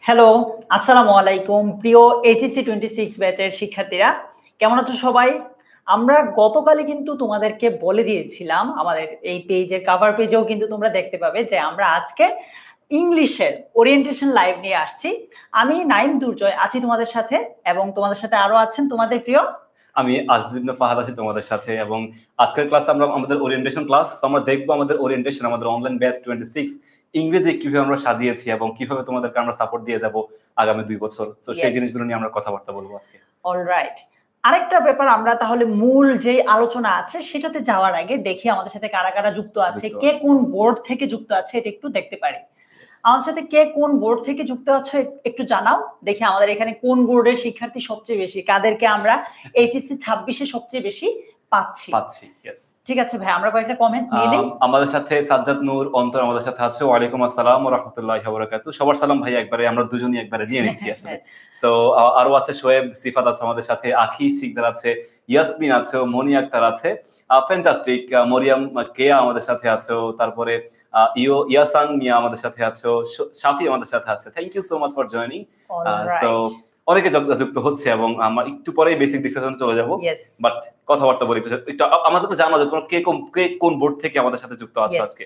Hello, আসসালামু আলাইকুম। প্রিয় এইচএসসি 26 ব্যাচের শিক্ষার্থীরা, কেমন আছো সবাই? আমরা গতকালই কিন্তু তোমাদেরকে বলে দিয়েছিলাম, আমাদের এই পেজের কভার পেজেও কিন্তু তোমরা দেখতে পাবে যে আমরা আজকে ইংলিশের ওরিয়েন্টেশন লাইভ নিয়ে আসছি। আমি নাইম দুর্জয় আছি তোমাদের সাথে এবং তোমাদের সাথে আরো আছেন তোমাদের প্রিয় আমি আজিজ ফাহাদ আছি তোমাদের সাথে এবং আজকের ক্লাসে আমরা আমাদের ওরিয়েন্টেশন ক্লাস আমরা দেখবো আমাদের ওরিয়েন্টেশন আমাদের অনলাইন ব্যাচ 26 ইংরেজি কিভাবে আমরা সাজিয়েছি এবং কিভাবে তোমাদেরকে আমরা সাপোর্ট দিয়ে যাব আগামী 2 বছর। সো সেই জিনিসগুলো নিয়ে আমরা কথাবার্তা বলবো আজকে। অলরাইট। আরেকটা ব্যাপার আমরা তাহলে মূল যে আলোচনা আছে সেটাতে যাওয়ার আগে দেখি আমাদের সাথে কারা কারা যুক্ত আছে, কে কোন বোর্ড থেকে যুক্ত আছে এটা একটু দেখতে পারি। আমাদের সাথে কে কোন বোর্ড থেকে যুক্ত আছে একটু জানাও দেখি। আমাদের এখানে কোন বোর্ডের শিক্ষার্থী সবচেয়ে বেশি, কাদেরকে আমরা এইচএসসি 26-এ সবচেয়ে বেশি পাচ্ছি। ঠিক আছে ভাই, আমরা কয়েকটা কমেন্ট নিয়ে নেই। আমাদের সাথে সাজ্জাদ নূর অন্তর আমাদের সাথে আছে। ওয়ালাইকুম আসসালাম ওয়া রাহমাতুল্লাহি ওয়া বারাকাতুহু। সবার সালাম ভাই, একবারে আমরা দুজনই একবারে নিয়ে নিচ্ছি আসলে। সো আরো আছে শোয়েব, সিফাত আছে আমাদের সাথে, আখি শিকদার আছে, ইয়াসমিন আছে, মনি আক্তার আছে, ফ্যান্টাস্টিক, মরিয়ম কেয়া আমাদের সাথে আছে, তারপরে ইয়াসান মিয়া আমাদের সাথে আছে, শাফি আমাদের সাথে আছে। Thank you so much for joining. So অনেকে যুক্ত হচ্ছে এবং আমরা একটু পরে বেসিক ডিসকাশন চলে যাব, বাট কথাবার্তা বলি একটু আমাদেরকে জানা যায় তোমরা কে কোন বোর্ড থেকে আমাদের সাথে যুক্ত আছো আজকে,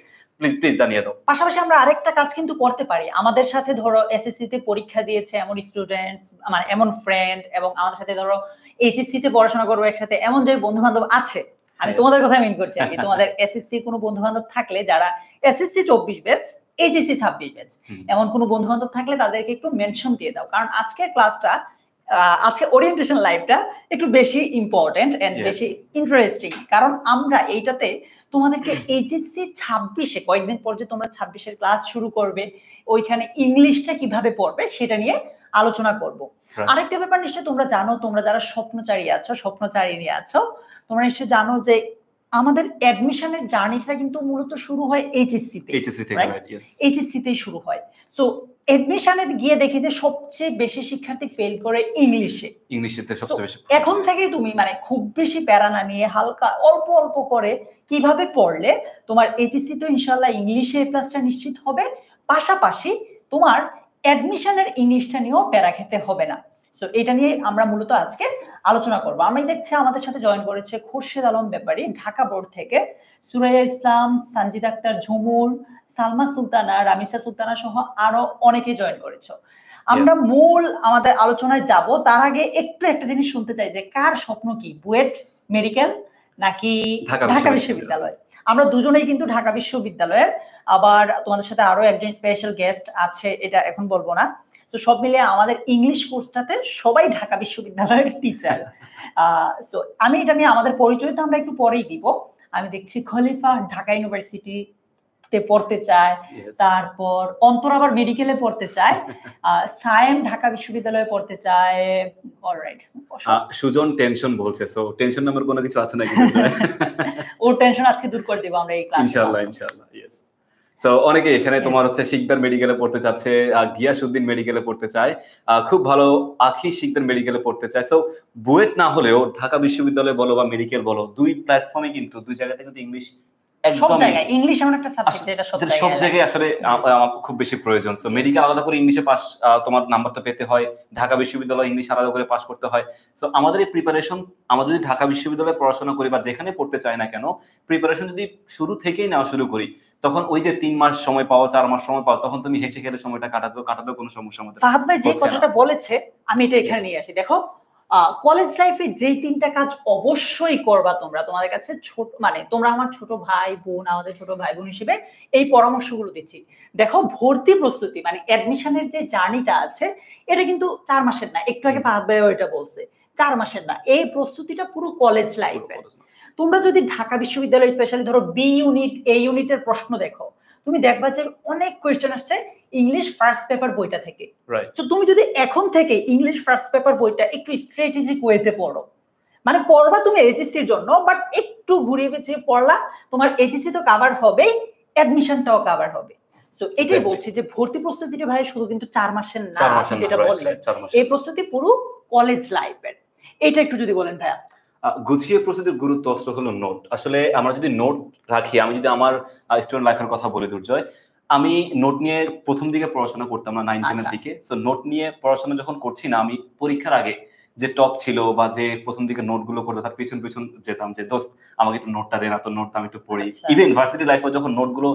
প্লিজ জানিয়ে দাও। পাশাপাশি আমরা আরেকটা কাজ কিন্তু করতে পারি, আমাদের সাথে ধরো এসএসসি তে পরীক্ষা দিয়েছে এমন স্টুডেন্ট, মানে এমন ফ্রেন্ড, এবং আমাদের সাথে ধরো এইচএসসি তে পড়াশোনা করবো একসাথে এমন যে বন্ধু বান্ধব আছে, আমি তোমাদের কথা মিন করছি আর কি। তোমাদের এসএসসি কোনো বন্ধু বান্ধব থাকলে যারা এসএসসি 24 ব্যাচ, এইচএসসি 26 ব্যাচ, এমন কোনো বন্ধু বান্ধব থাকলে তাদেরকে একটু মেনশন দিয়ে দাও, কারণ আজকের ক্লাসটা, আজকে ওরিয়েন্টেশন লাইভটা একটু বেশি ইম্পর্টেন্ট এন্ড বেশি ইন্টারেস্টিং, কারণ আমরা এইটাতে তোমাদেরকে এইচএসসি 26-এ কয়েকদিন পর যে তোমরা 26-এর ক্লাস শুরু করবে, ওইখানে ইংলিশটা কিভাবে পড়বে সেটা নিয়ে আলোচনা করব। আরেকটা ব্যাপার নিশ্চয়ই তোমরা জানো, তোমরা যারা স্বপ্নচারিণী আছো, তোমরা নিশ্চয়ই জানো যে আমাদের অ্যাডমিশনের জার্নিটা কিন্তু মূলত শুরু হয় এইচএসসি তেই শুরু হয়। সো অ্যাডমিশনে গিয়ে দেখি যে সবচেয়ে বেশি শিক্ষার্থী ফেল করে ইংলিশেতে সবচেয়ে বেশি। এখন থেকে তুমি মানে খুব বেশি প্যারা না নিয়ে হালকা অল্প অল্প করে কিভাবে পড়লে তোমার এইচএসসি তো ইনশাআল্লাহ ইংলিশে এ প্লাসটা নিশ্চিত হবে, পাশাপাশি তোমার অ্যাডমিশনের ইংলিশটা নিয়েও প্যারা খেতে হবে না। সো এটা নিয়ে আমরা মূলত আজকে আলোচনা করবো। আমি দেখছি আমাদের সাথে জয়েন করেছে খুরশেদ আলম ব্যাপারী ঢাকা বোর্ড থেকে, সুরাইয়া ইসলাম, সানজিদ আক্তার ঝুমুর, সালমা সুলতানা, রামিসা সুলতানা সহ আরো অনেকে জয়েন করেছো। আমরা মূল আমাদের আলোচনায় যাব, তার আগে একটু একটা জিনিস শুনতে চাই যে কার স্বপ্ন কি, বুয়েট মেডিকেল নাকি ঢাকা বিশ্ববিদ্যালয়? আমরা দুজনেই কিন্তু ঢাকা বিশ্ববিদ্যালয়ের, আবার তোমাদের সাথে আরো একজন স্পেশাল গেস্ট আছে, এটা এখন বলবো না। তো সব মিলিয়ে আমাদের ইংলিশ কোর্সটাতে সবাই ঢাকা বিশ্ববিদ্যালয়ের টিচার। সো আমি এটা নিয়ে আমাদের পরিচয় তো আমরা একটু পরেই দিব। আমি দেখছি খলিফা ঢাকা ইউনিভার্সিটি তে পড়তে চায়, তারপর অন্তর আবার মেডিকেলে পড়তে চায়, সায়েম ঢাকা বিশ্ববিদ্যালয়ে পড়তে চায়। অলরাইট, সুজন টেনশন বলছে, সো টেনশন নামের কোনো কিছু আছে নাকি? ওর টেনশন আজকে দূর করে দেব আমরা এই ক্লাসে ইনশাআল্লাহ। ইয়েস। সো অনেকে এখানে তোমার হচ্ছে শিকদার মেডিকেলে পড়তে চাচ্ছে, গিয়াসউদ্দিন মেডিকেলে পড়তে চায়, খুব ভালো আখি শিকদার মেডিকেলে পড়তে চায়। সো বুয়েট না হলেও ঢাকা বিশ্ববিদ্যালয় বলো বা মেডিকেল বলো, দুই প্ল্যাটফর্মে কিন্তু দুই জায়গাতে কিন্তু ইংলিশ ইংলিশ এমন একটা সাবজেক্ট যেটা সব জায়গায় আসলে খুব বেশি প্রয়োজন। সো মেডিকেল আলাদা করে ইংলিশে পাস তোমার নাম্বারটা পেতে হয়, ঢাকা বিশ্ববিদ্যালয় ইংলিশ আলাদা করে পাস করতে হয়। সো আমাদের এই প্রিপারেশন, আমরা যদি ঢাকা বিশ্ববিদ্যালয়ে পড়াশোনা করি বা যেখানে পড়তে চাই না কেন, প্রিপারেশন যদি শুরু থেকেই নেওয়া শুরু করি, তখন ওই যে 3 মাস সময় পাও, 4 মাস সময় পাও, তখন তুমি হেসে খেলে সময়টা কাটাতে কোনো সমস্যা হবে না। ফাহাদ ভাই যে কথাটা বলেছে আমি এটা এখানে নিয়ে আসি। দেখো, কলেজ লাইফে যেই 3টা কাজ অবশ্যই করবা তোমরা, তোমাদের কাছে ছোট মানে তোমরা আমার ছোট ভাই বোন, আমাদের ছোট ভাই বোন হিসেবে এই পরামর্শগুলো দিচ্ছি। দেখো, ভর্তি প্রস্তুতি মানে অ্যাডমিশনের যে জার্নিটা আছে, এটা কিন্তু 4 মাসের না, একটু আগে ফাহাদ ভাই ওইটা বলছে, 4 মাসের না। এই প্রস্তুতিটা পুরো কলেজ লাইফে। তোমরা যদি ঢাকা বিশ্ববিদ্যালয় স্পেশালি ধরো বি ইউনিট, এ ইউনিটের প্রশ্ন দেখো, তুমি দেখবা যে অনেক কোয়েশ্চেন আসছে ইংলিশ ফার্স্ট পেপার বইটা থেকে। তো তুমি যদি এখন থেকে ইংলিশ ফার্স্ট পেপার বইটা একটু স্ট্র্যাটেজিক ওয়েতে পড়ো, মানে পড়বা তুমি এইচএসসির জন্য, বাট একটু ঘুরিয়ে পেঁচিয়ে পড়লা, তোমার এইচএসসি তো কভার হবে, অ্যাডমিশনটাও কভার হবে। সো এটাই বলছি যে ভর্তি প্রস্তুতিটা ভাই শুধু কিন্তু 4 মাসের না, যেটা বললেন এই প্রস্তুতি পুরো কলেজ লাইফের। এটা একটু যদি বলেন ভাইয়া। গুছিয়ে প্রস্তুতির গুরুত্ব অস্ত্র হলো নোট। আসলে আমরা যদি নোট রাখি, আমি যদি আমার স্টুডেন্ট লাইফের কথা বলি দুর্জয়, আমি নোট নিয়ে প্রথম দিকে পড়াশোনা করতাম না, 9-10 এর দিকে। সো নোট নিয়ে পড়াশোনা যখন করছি না, আমি পরীক্ষার আগে যে টপ ছিল বা যে প্রথম দিকে নোটগুলো করতো তার পিছন পিছন যেতাম যে দোস্ত আমাকে একটু নোটটা দে না, তো নোটটা আমি একটু পড়ি। ইভেন ভার্সিটি লাইফে যখন নোটগুলো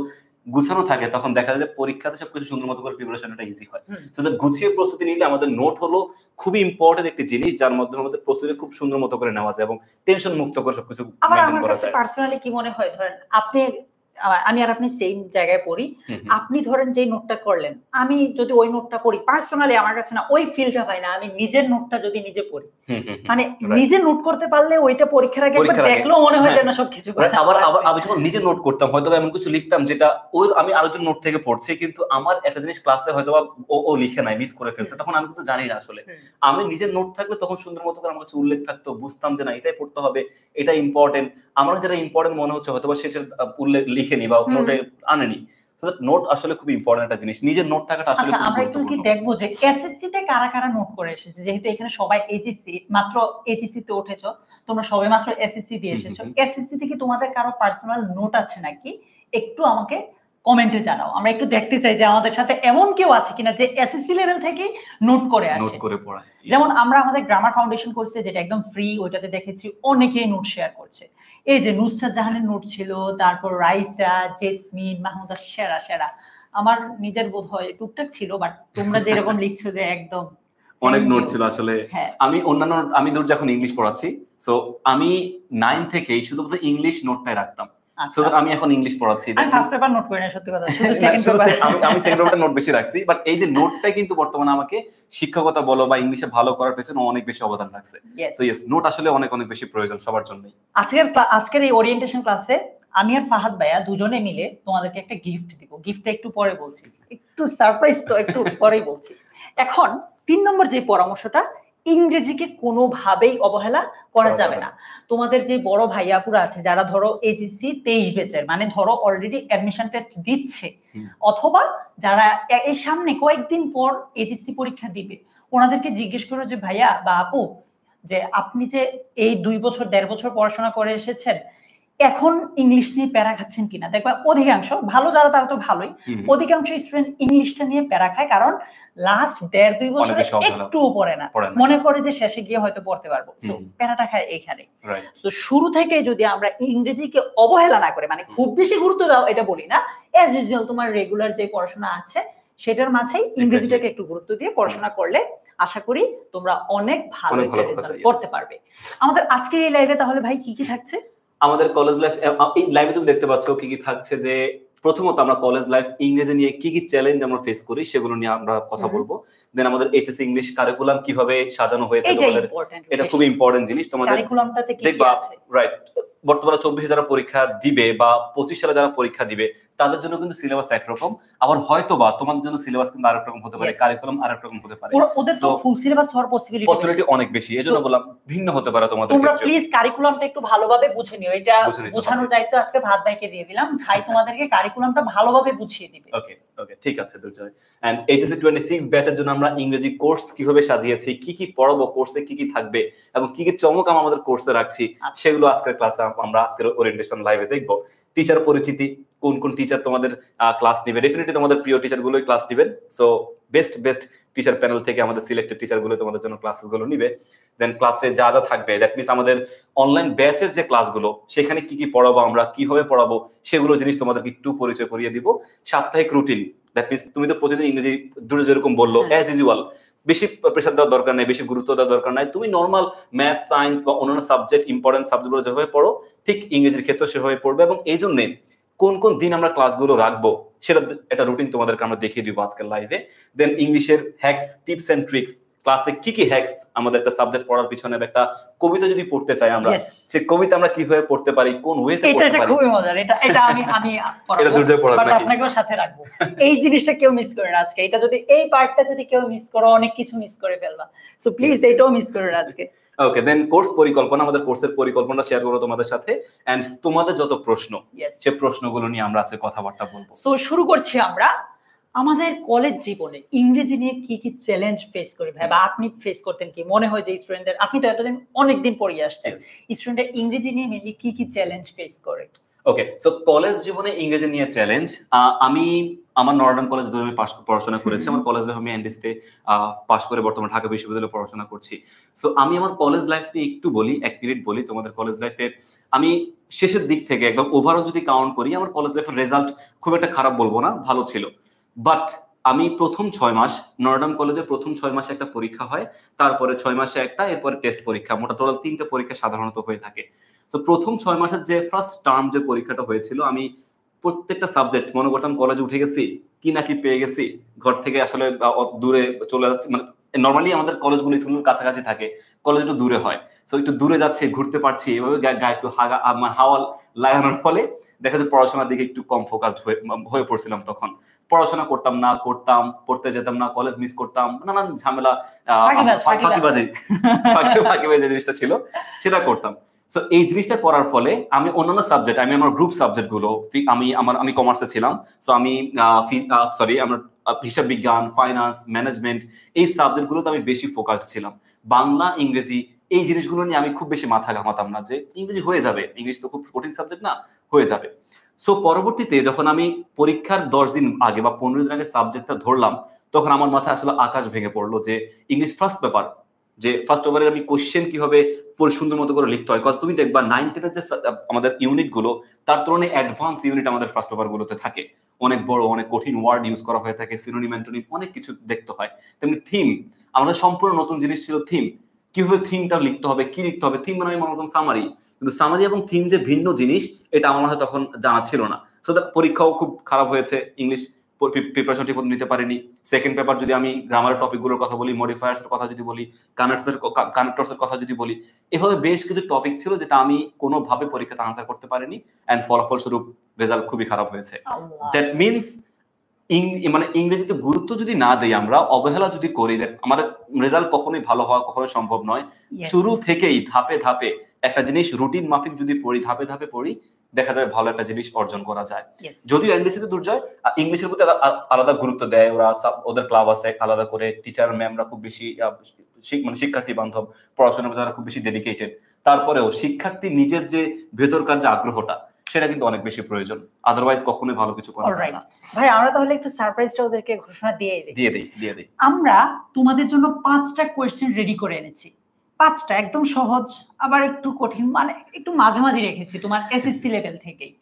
গুছানো থাকে তখন দেখা যায় যে পরীক্ষাতে সবকিছু সুন্দর মতো করে প্রিপারেশনটা ইজি হয়। সো দ্যাট গুছিয়ে প্রস্তুতি নিলে আমাদের নোট হলো খুবই ইম্পর্টেন্ট একটি জিনিস, যার মাধ্যমে আমাদের প্রস্তুতি খুব সুন্দর মতো করে নেওয়া যায় এবং টেনশন মুক্ত করে সবকিছু মেইনটেইন করা যায়। আমার পার্সোনালি কি মনে হয়, ধরেন আমি আর আপনি সেম জায়গায় পড়ি, আপনি ধরেন যে নোটটা করলেন, আমি যদি ওই নোটটা পড়ি, পার্সোনালি আমার কাছে না ওই ফিলটা পাই না আমি নিজের নোটটা যদি নিজে পড়ি। মানে নিজে নোট করতে পারলে ওইটা পরীক্ষার আগে একবার দেখলেও মনে হয় যেন সবকিছু। আবার আমি যখন নিজে নোট করতাম হয়তো এমন কিছু লিখতাম যেটা ওই আমি আরেকজন নোট থেকে পড়ছি, কিন্তু আমার একটা জিনিস ক্লাসে হয়তো ও লিখে নাই, মিস করে ফেলছে, তখন আমি কিন্তু জানি না আসলে। আমি নিজের নোট থাকলে তখন সুন্দর মতো করে আমার কাছে উল্লেখ থাকতো, বুঝতাম যে না এটাই পড়তে হবে, এটা ইম্পর্টেন্ট। আমার যেটা ইম্পর্টেন্ট মনে হচ্ছে হয়তো সে উল্লেখ লিখেনি বা নোটে আনেনি। নোট আসলে খুব ইম্পর্টেন্ট একটা জিনিস, নিজের নোট থাকাটা আসলে খুব আমরা একটু কি দেখবো যে এসএসসি তে কারা কারা নোট করে এসেছে, যেহেতু এখানে সবাই এইচএসসি মাত্র এইচএসসি তে উঠেছো, তোমরা সবাই মাত্র এসএসসি দিয়ে এসেছো, এসএসসি থেকে তোমাদের কারো পার্সোনাল নোট আছে নাকি একটু আমাকে কমেন্টে জানাও। আমরা একটু দেখতে চাই যে আমাদের সাথে এমন কেউ আছে কিনা যে এসএসসি লেভেল থেকে নোট করে আসে, নোট করে পড়ায়। যেমন আমরা আমাদের গ্রামার ফাউন্ডেশন কোর্সে যেটা একদম ফ্রি, ওইটাতে দেখেছি অনেকেই নোট শেয়ার করছে। এই যে নুসরাত জাহানের নোট ছিল, তারপর রাইসা, জেসমিন, মাহমুদা, সেরা আমার নিজের বোধ হয় টুকটাক ছিল, বাট তোমরা যেরকম লিখছো যে একদম অনেক নোট ছিল আসলে। আমি অন্যান্য আমি ধর যখন ইংলিশ পড়াচ্ছি, সো আমি 9 থেকেই শুধুমাত্র ইংলিশ নোটটাই রাখতাম। সো আমি এখন ইংলিশ পড়াচ্ছি, আমি ফার্স্ট পেপার নোট করি না, সত্যি কথা, শুধু সেকেন্ড পেপার আমি সেকেন্ড পেপারটা নোট বেশি রাখছি। বাট এই যে নোটটা কিন্তু বর্তমানে আমাকে শিক্ষকতা বলো বা ইংলিশে ভালো করার পেছনে অনেক বেশি অবদান রাখছে। সো ইয়েস, নোট আসলে অনেক অনেক বেশি প্রয়োজন সবার জন্যই। আজকের এই ওরিয়েন্টেশন ক্লাসে আমি আর ফাহাদ ভাইয়া দুজনে মিলে তোমাদেরকে একটা গিফট দিব। গিফটটা একটু পরে বলছি, একটু সারপ্রাইজ, তো একটু পরেই বলছি। এখন 3 নম্বর যে পরামর্শটা, ইংরেজিকে কোনোভাবেই অবহেলা করা যাবে না। তোমাদের যে বড় ভাইয়াপুরা আছে যারা ধরো এইচএসসি 23 ব্যাচের, মানে ধরো অলরেডি অ্যাডমিশন টেস্ট দিচ্ছে, অথবা যারা এই সামনে কয়েকদিন পর এইচএসসি পরীক্ষা দিবে, ওনাদেরকে জিজ্ঞেস করো যে ভাইয়া বা আপু, যে আপনি যে এই 2 বছর 1.5 বছর পড়াশোনা করে এসেছেন, এখন ইংলিশ নিয়ে প্যারা খাচ্ছেন কিনা। দেখবা অধিকাংশ ভালো যারা তারা তো ভালোই, অধিকাংশ স্টুডেন্ট ইংলিশটা নিয়ে প্যারা খায়, কারণ লাস্ট 1.5-2 বছর একটুও পড়ে না, মনে করে যে শেষে গিয়ে হয়তো পড়তে পারবো। সো প্যারাটা খায় এইখানে। তো শুরু থেকে যদি আমরা ইংরেজিকে অবহেলা না করে, মানে খুব বেশি গুরুত্ব দাও এটা বলি না, অ্যাজ ইউজুয়াল তোমার রেগুলার যে পড়াশোনা আছে সেটার মাঝেই ইংরেজিটাকে একটু গুরুত্ব দিয়ে পড়াশোনা করলে আশা করি তোমরা অনেক ভালো রেজাল্ট করতে পারবে। আমাদের আজকের এই লাইভে তাহলে ভাই কি কি থাকছে? আমাদের কলেজ লাইফ, এই লাইভে তুমি দেখতে পাচ্ছ কি কি থাকছে, যে প্রথমত আমরা কলেজ লাইফ ইংরেজি নিয়ে কি কি চ্যালেঞ্জ আমরা ফেস করি সেগুলো নিয়ে আমরা কথা বলবো। দেন আমাদের এইচএসসি ইংলিশ কারিকুলাম কিভাবে সাজানো হয়েছে তোমাদের, এটা খুব ইম্পর্টেন্ট জিনিস। তোমাদের কারিকুলামটাতে কি কি আছে, রাইট, বর্তমানে 24 যারা পরীক্ষা দিবে বা 25 সালে যারা পরীক্ষা দিবে তাদের জন্য কিন্তু সিলেবাস একরকম, আবার হয়তো বা তোমাদের জন্য সিলেবাস কিন্তু আরেক রকম হতে পারে, কারিকুলাম আরেক রকম হতে পারে। ওদের তো ফুল সিলেবাস হওয়ার পসিবিলিটি অনেক বেশি, এজন্য বললাম ভিন্ন হতে পারে তোমাদের ক্ষেত্রে। তোমরা প্লিজ কারিকুলামটা একটু ভালোভাবে বুঝে নিও, এটা বোঝানোর দায়িত্ব আজকে ভাত ভাইকে দিয়ে দিলাম। ভাই তোমাদেরকে কারিকুলামটা ভালোভাবে বুঝিয়ে দিবে। ওকে ওকে, ঠিক আছে দুজয়। এন্ড এইচএসসি 26 ব্যাচের জন্য আমরা ইংরেজি কোর্স কিভাবে সাজিয়েছি, কি কি পড়াবো, কোর্সে কি কি থাকবে এবং কি কি চমক আমাদের কোর্সে রাখছি, সেগুলো আজকের ক্লাসে আমরা আজকের ওরিয়েন্টেশন লাইভে দেখবো। টিচার পরিচিতি, কোন কোন টিচার তোমাদের ক্লাস নিবে, ডেফিনেটলি তোমাদের প্রিয় টিচার গুলোই ক্লাস নিবেন। সো বেস্ট টিচার প্যানেল থেকে আমাদের সিলেক্টেড টিচার গুলো তোমাদের জন্য ক্লাসেস গুলো নিবে। দেন ক্লাসে যা যা থাকবে, দ্যাট মিনস আমাদের অনলাইন ব্যাচের যে ক্লাসগুলো সেখানে কি কি পড়াবো, আমরা কিভাবে পড়াবো, সেগুলো জিনিস তোমাদেরকে একটু পরিচয় করিয়ে দিব। সাপ্তাহিক রুটিন, দ্যাট মিনস তুমি তো প্রতিদিন ইংরেজি দুটো যেরকম বললো অ্যাজ ইউজুয়াল, বেশি প্রেসার দেওয়ার দরকার নেই, বেশি গুরুত্ব দেওয়ার দরকার নাই। তুমি নর্মাল ম্যাথ, সায়েন্স বা অন্যান্য সাবজেক্ট, ইম্পর্টেন্ট সাবজেক্টগুলো যেভাবে পড়ো ঠিক ইংরেজির ক্ষেত্রে সেভাবে পড়বে। এবং এই জন্য কোন কোন দিন আমরা ক্লাসগুলো রাখবো সেটা একটা রুটিন তোমাদেরকে আমরা দেখিয়ে দিব আজকের লাইভে। দেন ইংলিশের হ্যাকস, টিপস এন্ড ট্রিক্স, ক্লাসে কি কি হ্যাকস, আমাদের একটা সাবজেক্ট পড়ার পিছনে একটা কবিতা যদি পড়তে চাই আমরা, সেই কবিতা আমরা কিভাবে পড়তে পারি, কোন ওয়েতে পড়তে পারি, এটা খুবই মজার। এটা আমি পড়াবো, বাট আপনাকেও সাথে রাখবো। এই জিনিসটা কেউ মিস করে না আজকে। এটা যদি এই পার্টটা যদি কেউ মিস করো, অনেক কিছু মিস করে ফেলবা। সো প্লিজ এটাও মিস করো না আজকে। ওকে, দেন কোর্স পরিকল্পনা, আমাদের কোর্সের পরিকল্পনা শেয়ার করব তোমাদের সাথে। এন্ড তোমাদের যত প্রশ্ন, সেই প্রশ্নগুলো নিয়ে আমরা আজকে কথাবার্তা বলবো। সো শুরু করছি আমরা। আমাদের কলেজ জীবনে ইংরেজি নিয়ে কি কি চ্যালেঞ্জ ফেস করি ভাই, বা আপনি ফেস করতেন কি? মনে হয় যে স্টুডেন্টদের, আপনি তো এতদিন অনেকদিন পড়িয়ে আসছেন, স্টুডেন্টরা ইংরেজি নিয়ে মেনলি কি কি চ্যালেঞ্জ ফেস করে? ওকে, সো কলেজ জীবনে ইংরেজি নিয়ে চ্যালেঞ্জ, আমি আমার নর্ডার্ন কলেজ ধরে আমি পড়াশোনা করেছি, আমার কলেজ লাইফ আমি এনডিসিতে পাশ করে বর্তমানে ঢাকা বিশ্ববিদ্যালয়ে পড়াশোনা করছি। সো আমি আমার কলেজ লাইফ নিয়ে একটু বলি, 1 মিনিট বলি। তোমাদের কলেজ লাইফে আমি শেষের দিক থেকে একদম ওভারঅল যদি কাউন্ট করি, আমার কলেজ লাইফের রেজাল্ট খুব একটা খারাপ বলবো না, ভালো ছিল। বাট আমি প্রথম 6 মাস নর্ডার্ন কলেজে প্রথম 6 মাসে একটা পরীক্ষা হয়, তারপরে 6 মাসে একটা, এরপরে টেস্ট পরীক্ষা, মোট টোটাল 3টা পরীক্ষা সাধারণত হয়ে থাকে। তো প্রথম 6 মাসের যে ফার্স্ট টার্ম যে পরীক্ষাটা হয়েছিল, আমি প্রত্যেকটা সাবজেক্ট মনে করতাম কলেজে উঠে গেছি, কি নাকি পেয়ে গেছি, ঘর থেকে আসলে দূরে চলে যাচ্ছি। মানে নর্মালি আমাদের কলেজগুলো স্কুলের কাছাকাছি থাকে, কলেজ একটু দূরে হয়, সো একটু দূরে যাচ্ছে, ঘুরতে পারছি, এভাবে গায়ে একটু হাওয়া লাগানোর ফলে দেখা যায় পড়াশোনার দিকে একটু কম ফোকাসড হয়ে পড়ছিলাম। তখন পড়াশোনা করতাম না, পড়তে যেতাম না, কলেজ মিস করতাম, নানান ঝামেলা, ফাঁকিবাজি জিনিসটা ছিল সেটা করতাম। সো এই জিনিসটা করার ফলে আমি অন্যান্য সাবজেক্ট, আমি আমার গ্রুপ সাবজেক্ট গুলো, আমি কমার্সে ছিলাম, সো আমি আমার হিসাব বিজ্ঞান, ফাইন্যান্স, ম্যানেজমেন্ট, এই সাবজেক্ট গুলোতে আমি বেশি ফোকাসড ছিলাম। বাংলা, ইংরেজি এই জিনিসগুলো নিয়ে আমি খুব বেশি মাথা ঘামাতাম না, যে ইংরেজি হয়ে যাবে, ইংলিশ তো খুব কঠিন সাবজেক্ট না, হয়ে যাবে। সো পরবর্তীতে যখন আমি পরীক্ষার 10 দিন আগে বা 15 দিন আগে সাবজেক্টটা ধরলাম, তখন আমার মাথায় আসলে আকাশ ভেঙে পড়লো যে ইংলিশ ফার্স্ট পেপার, যে ফার্স্ট পেপারে আমি কোশ্চেন কিভাবে সুন্দর মতো করে লিখতে হয়। তুমি দেখবা 9-10 যে আমাদের ইউনিট গুলো, তার তুলনায় অ্যাডভান্স ইউনিট আমাদের ফার্স্ট পেপার গুলোতে থাকে, অনেক বড়, অনেক কঠিন ওয়ার্ড ইউজ করা হয়ে থাকে, সিনোনিম অ্যান্টোনিম অনেক কিছু দেখতে হয়। তেমনি থিম, আমাদের সম্পূর্ণ নতুন জিনিস ছিল থিম, কিভাবে থিমটা লিখতে হবে, কি লিখতে হবে। থিম মানে আমি মনে করতাম সামারি, কিন্তু সামারি এবং থিম যে ভিন্ন জিনিস, এটা আমার মাথায় তখন জানা ছিল না। সো পরীক্ষাও খুব খারাপ হয়েছে, ইংলিশ প্রিপারেশন ঠিক মতো নিতে পারিনি। সেকেন্ড পেপার যদি আমি গ্রামারের টপিকগুলোর কথা বলি, মডিফায়ার্স এর কথা যদি বলি, কানেক্টরস এর কথা যদি বলি, এভাবে বেশ কিছু টপিক ছিল যেটা আমি কোনোভাবে পরীক্ষাতে আনসার করতে পারিনি, এন্ড ফলাফলস্বরূপ রেজাল্ট খুবই খারাপ হয়েছে। দ্যাট মিনস মানে ইংরেজিতে গুরুত্ব যদি না দেই আমরা, অবহেলা যদি করি, আমার রেজাল্ট কখনোই ভালো হওয়া কখনোই সম্ভব নয়। শুরু থেকেই ধাপে ধাপে একটা জিনিস রুটিন মাফিক যদি পড়ি, ধাপে ধাপে পড়ি, দেখা যায় ভালো একটা জিনিস অর্জন করা যায়। যদিও এনডিসিতে দুর্জয় ইংলিশের প্রতি আলাদা গুরুত্ব দেয়, ওরা ওদের ক্লাব আছে আলাদা করে, টিচার ম্যামরা খুব বেশি মানে শিক্ষার্থী বান্ধব, পড়াশোনার প্রতি তারা খুব বেশি ডেডিকেটেড। তারপরেও শিক্ষার্থী নিজের যে ভেতরকার যে আগ্রহটা, সেটা কিন্তু অনেক বেশি প্রয়োজন, আদারওয়াইজ কখনোই ভালো কিছু করা যায় না। ভাই আমরা তাহলে একটু সারপ্রাইজটা ওদেরকে ঘোষণা দিয়ে দিই। আমরা তোমাদের জন্য 5টা কোয়েশ্চেন রেডি করে এনেছি, 5টা একদম সহজ, আবার একটু কঠিন, মানে একটু মাঝামাঝি রেখেছি তোমার এসএসসি লেভেল থেকেই।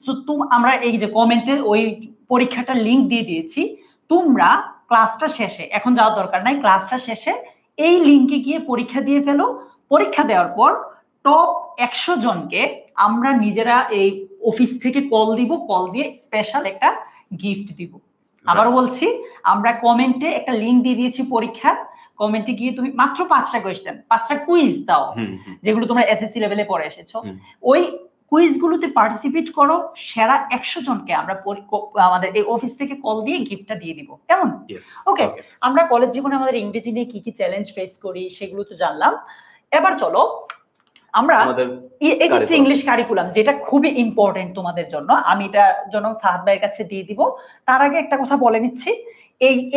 সো আমরা এই যে কমেন্টে ওই পরীক্ষাটার লিংক দিয়ে দিয়েছি, তোমরা ক্লাসটা শেষে, এখন যাওয়ার দরকার নাই, ক্লাসটা শেষে এই লিংকে গিয়ে পরীক্ষা দিয়ে ফেলো। পরীক্ষা দেওয়ার পর টপ 100 জনকে আমরা নিজেরা এই অফিস থেকে কল দিব, কল দিয়ে স্পেশাল একটা গিফট দিব। আবারও বলছি, আমরা কমেন্টে একটা লিংক দিয়ে দিয়েছি পরীক্ষার, কমেন্টে গিয়ে তুমি মাত্র 5টা কোয়েশ্চেন, 5টা কুইজ দাও, যেগুলো তোমরা এসএসসি লেভেলে পড়ে এসেছো, ওই কুইজগুলোতে পার্টিসিপেট করো। সেরা 100 জনকে আমরা আমাদের এই অফিস থেকে কল দিয়ে গিফটটা দিয়ে দিব, কেমন? ওকে, আমরা কলেজ জীবনে আমাদের ইংরেজি নিয়ে কি কি চ্যালেঞ্জ ফেস করি সেগুলো তো জানলাম। এবার চলো আমরা এইচএসসি ইংলিশ কারিকুলাম, যেটা খুবই ইম্পর্টেন্ট তোমাদের জন্য, আমি এটার জন্য ফাহাদ ভাইয়ের কাছে দিয়ে দিব। তার আগে একটা কথা বলে নিচ্ছি,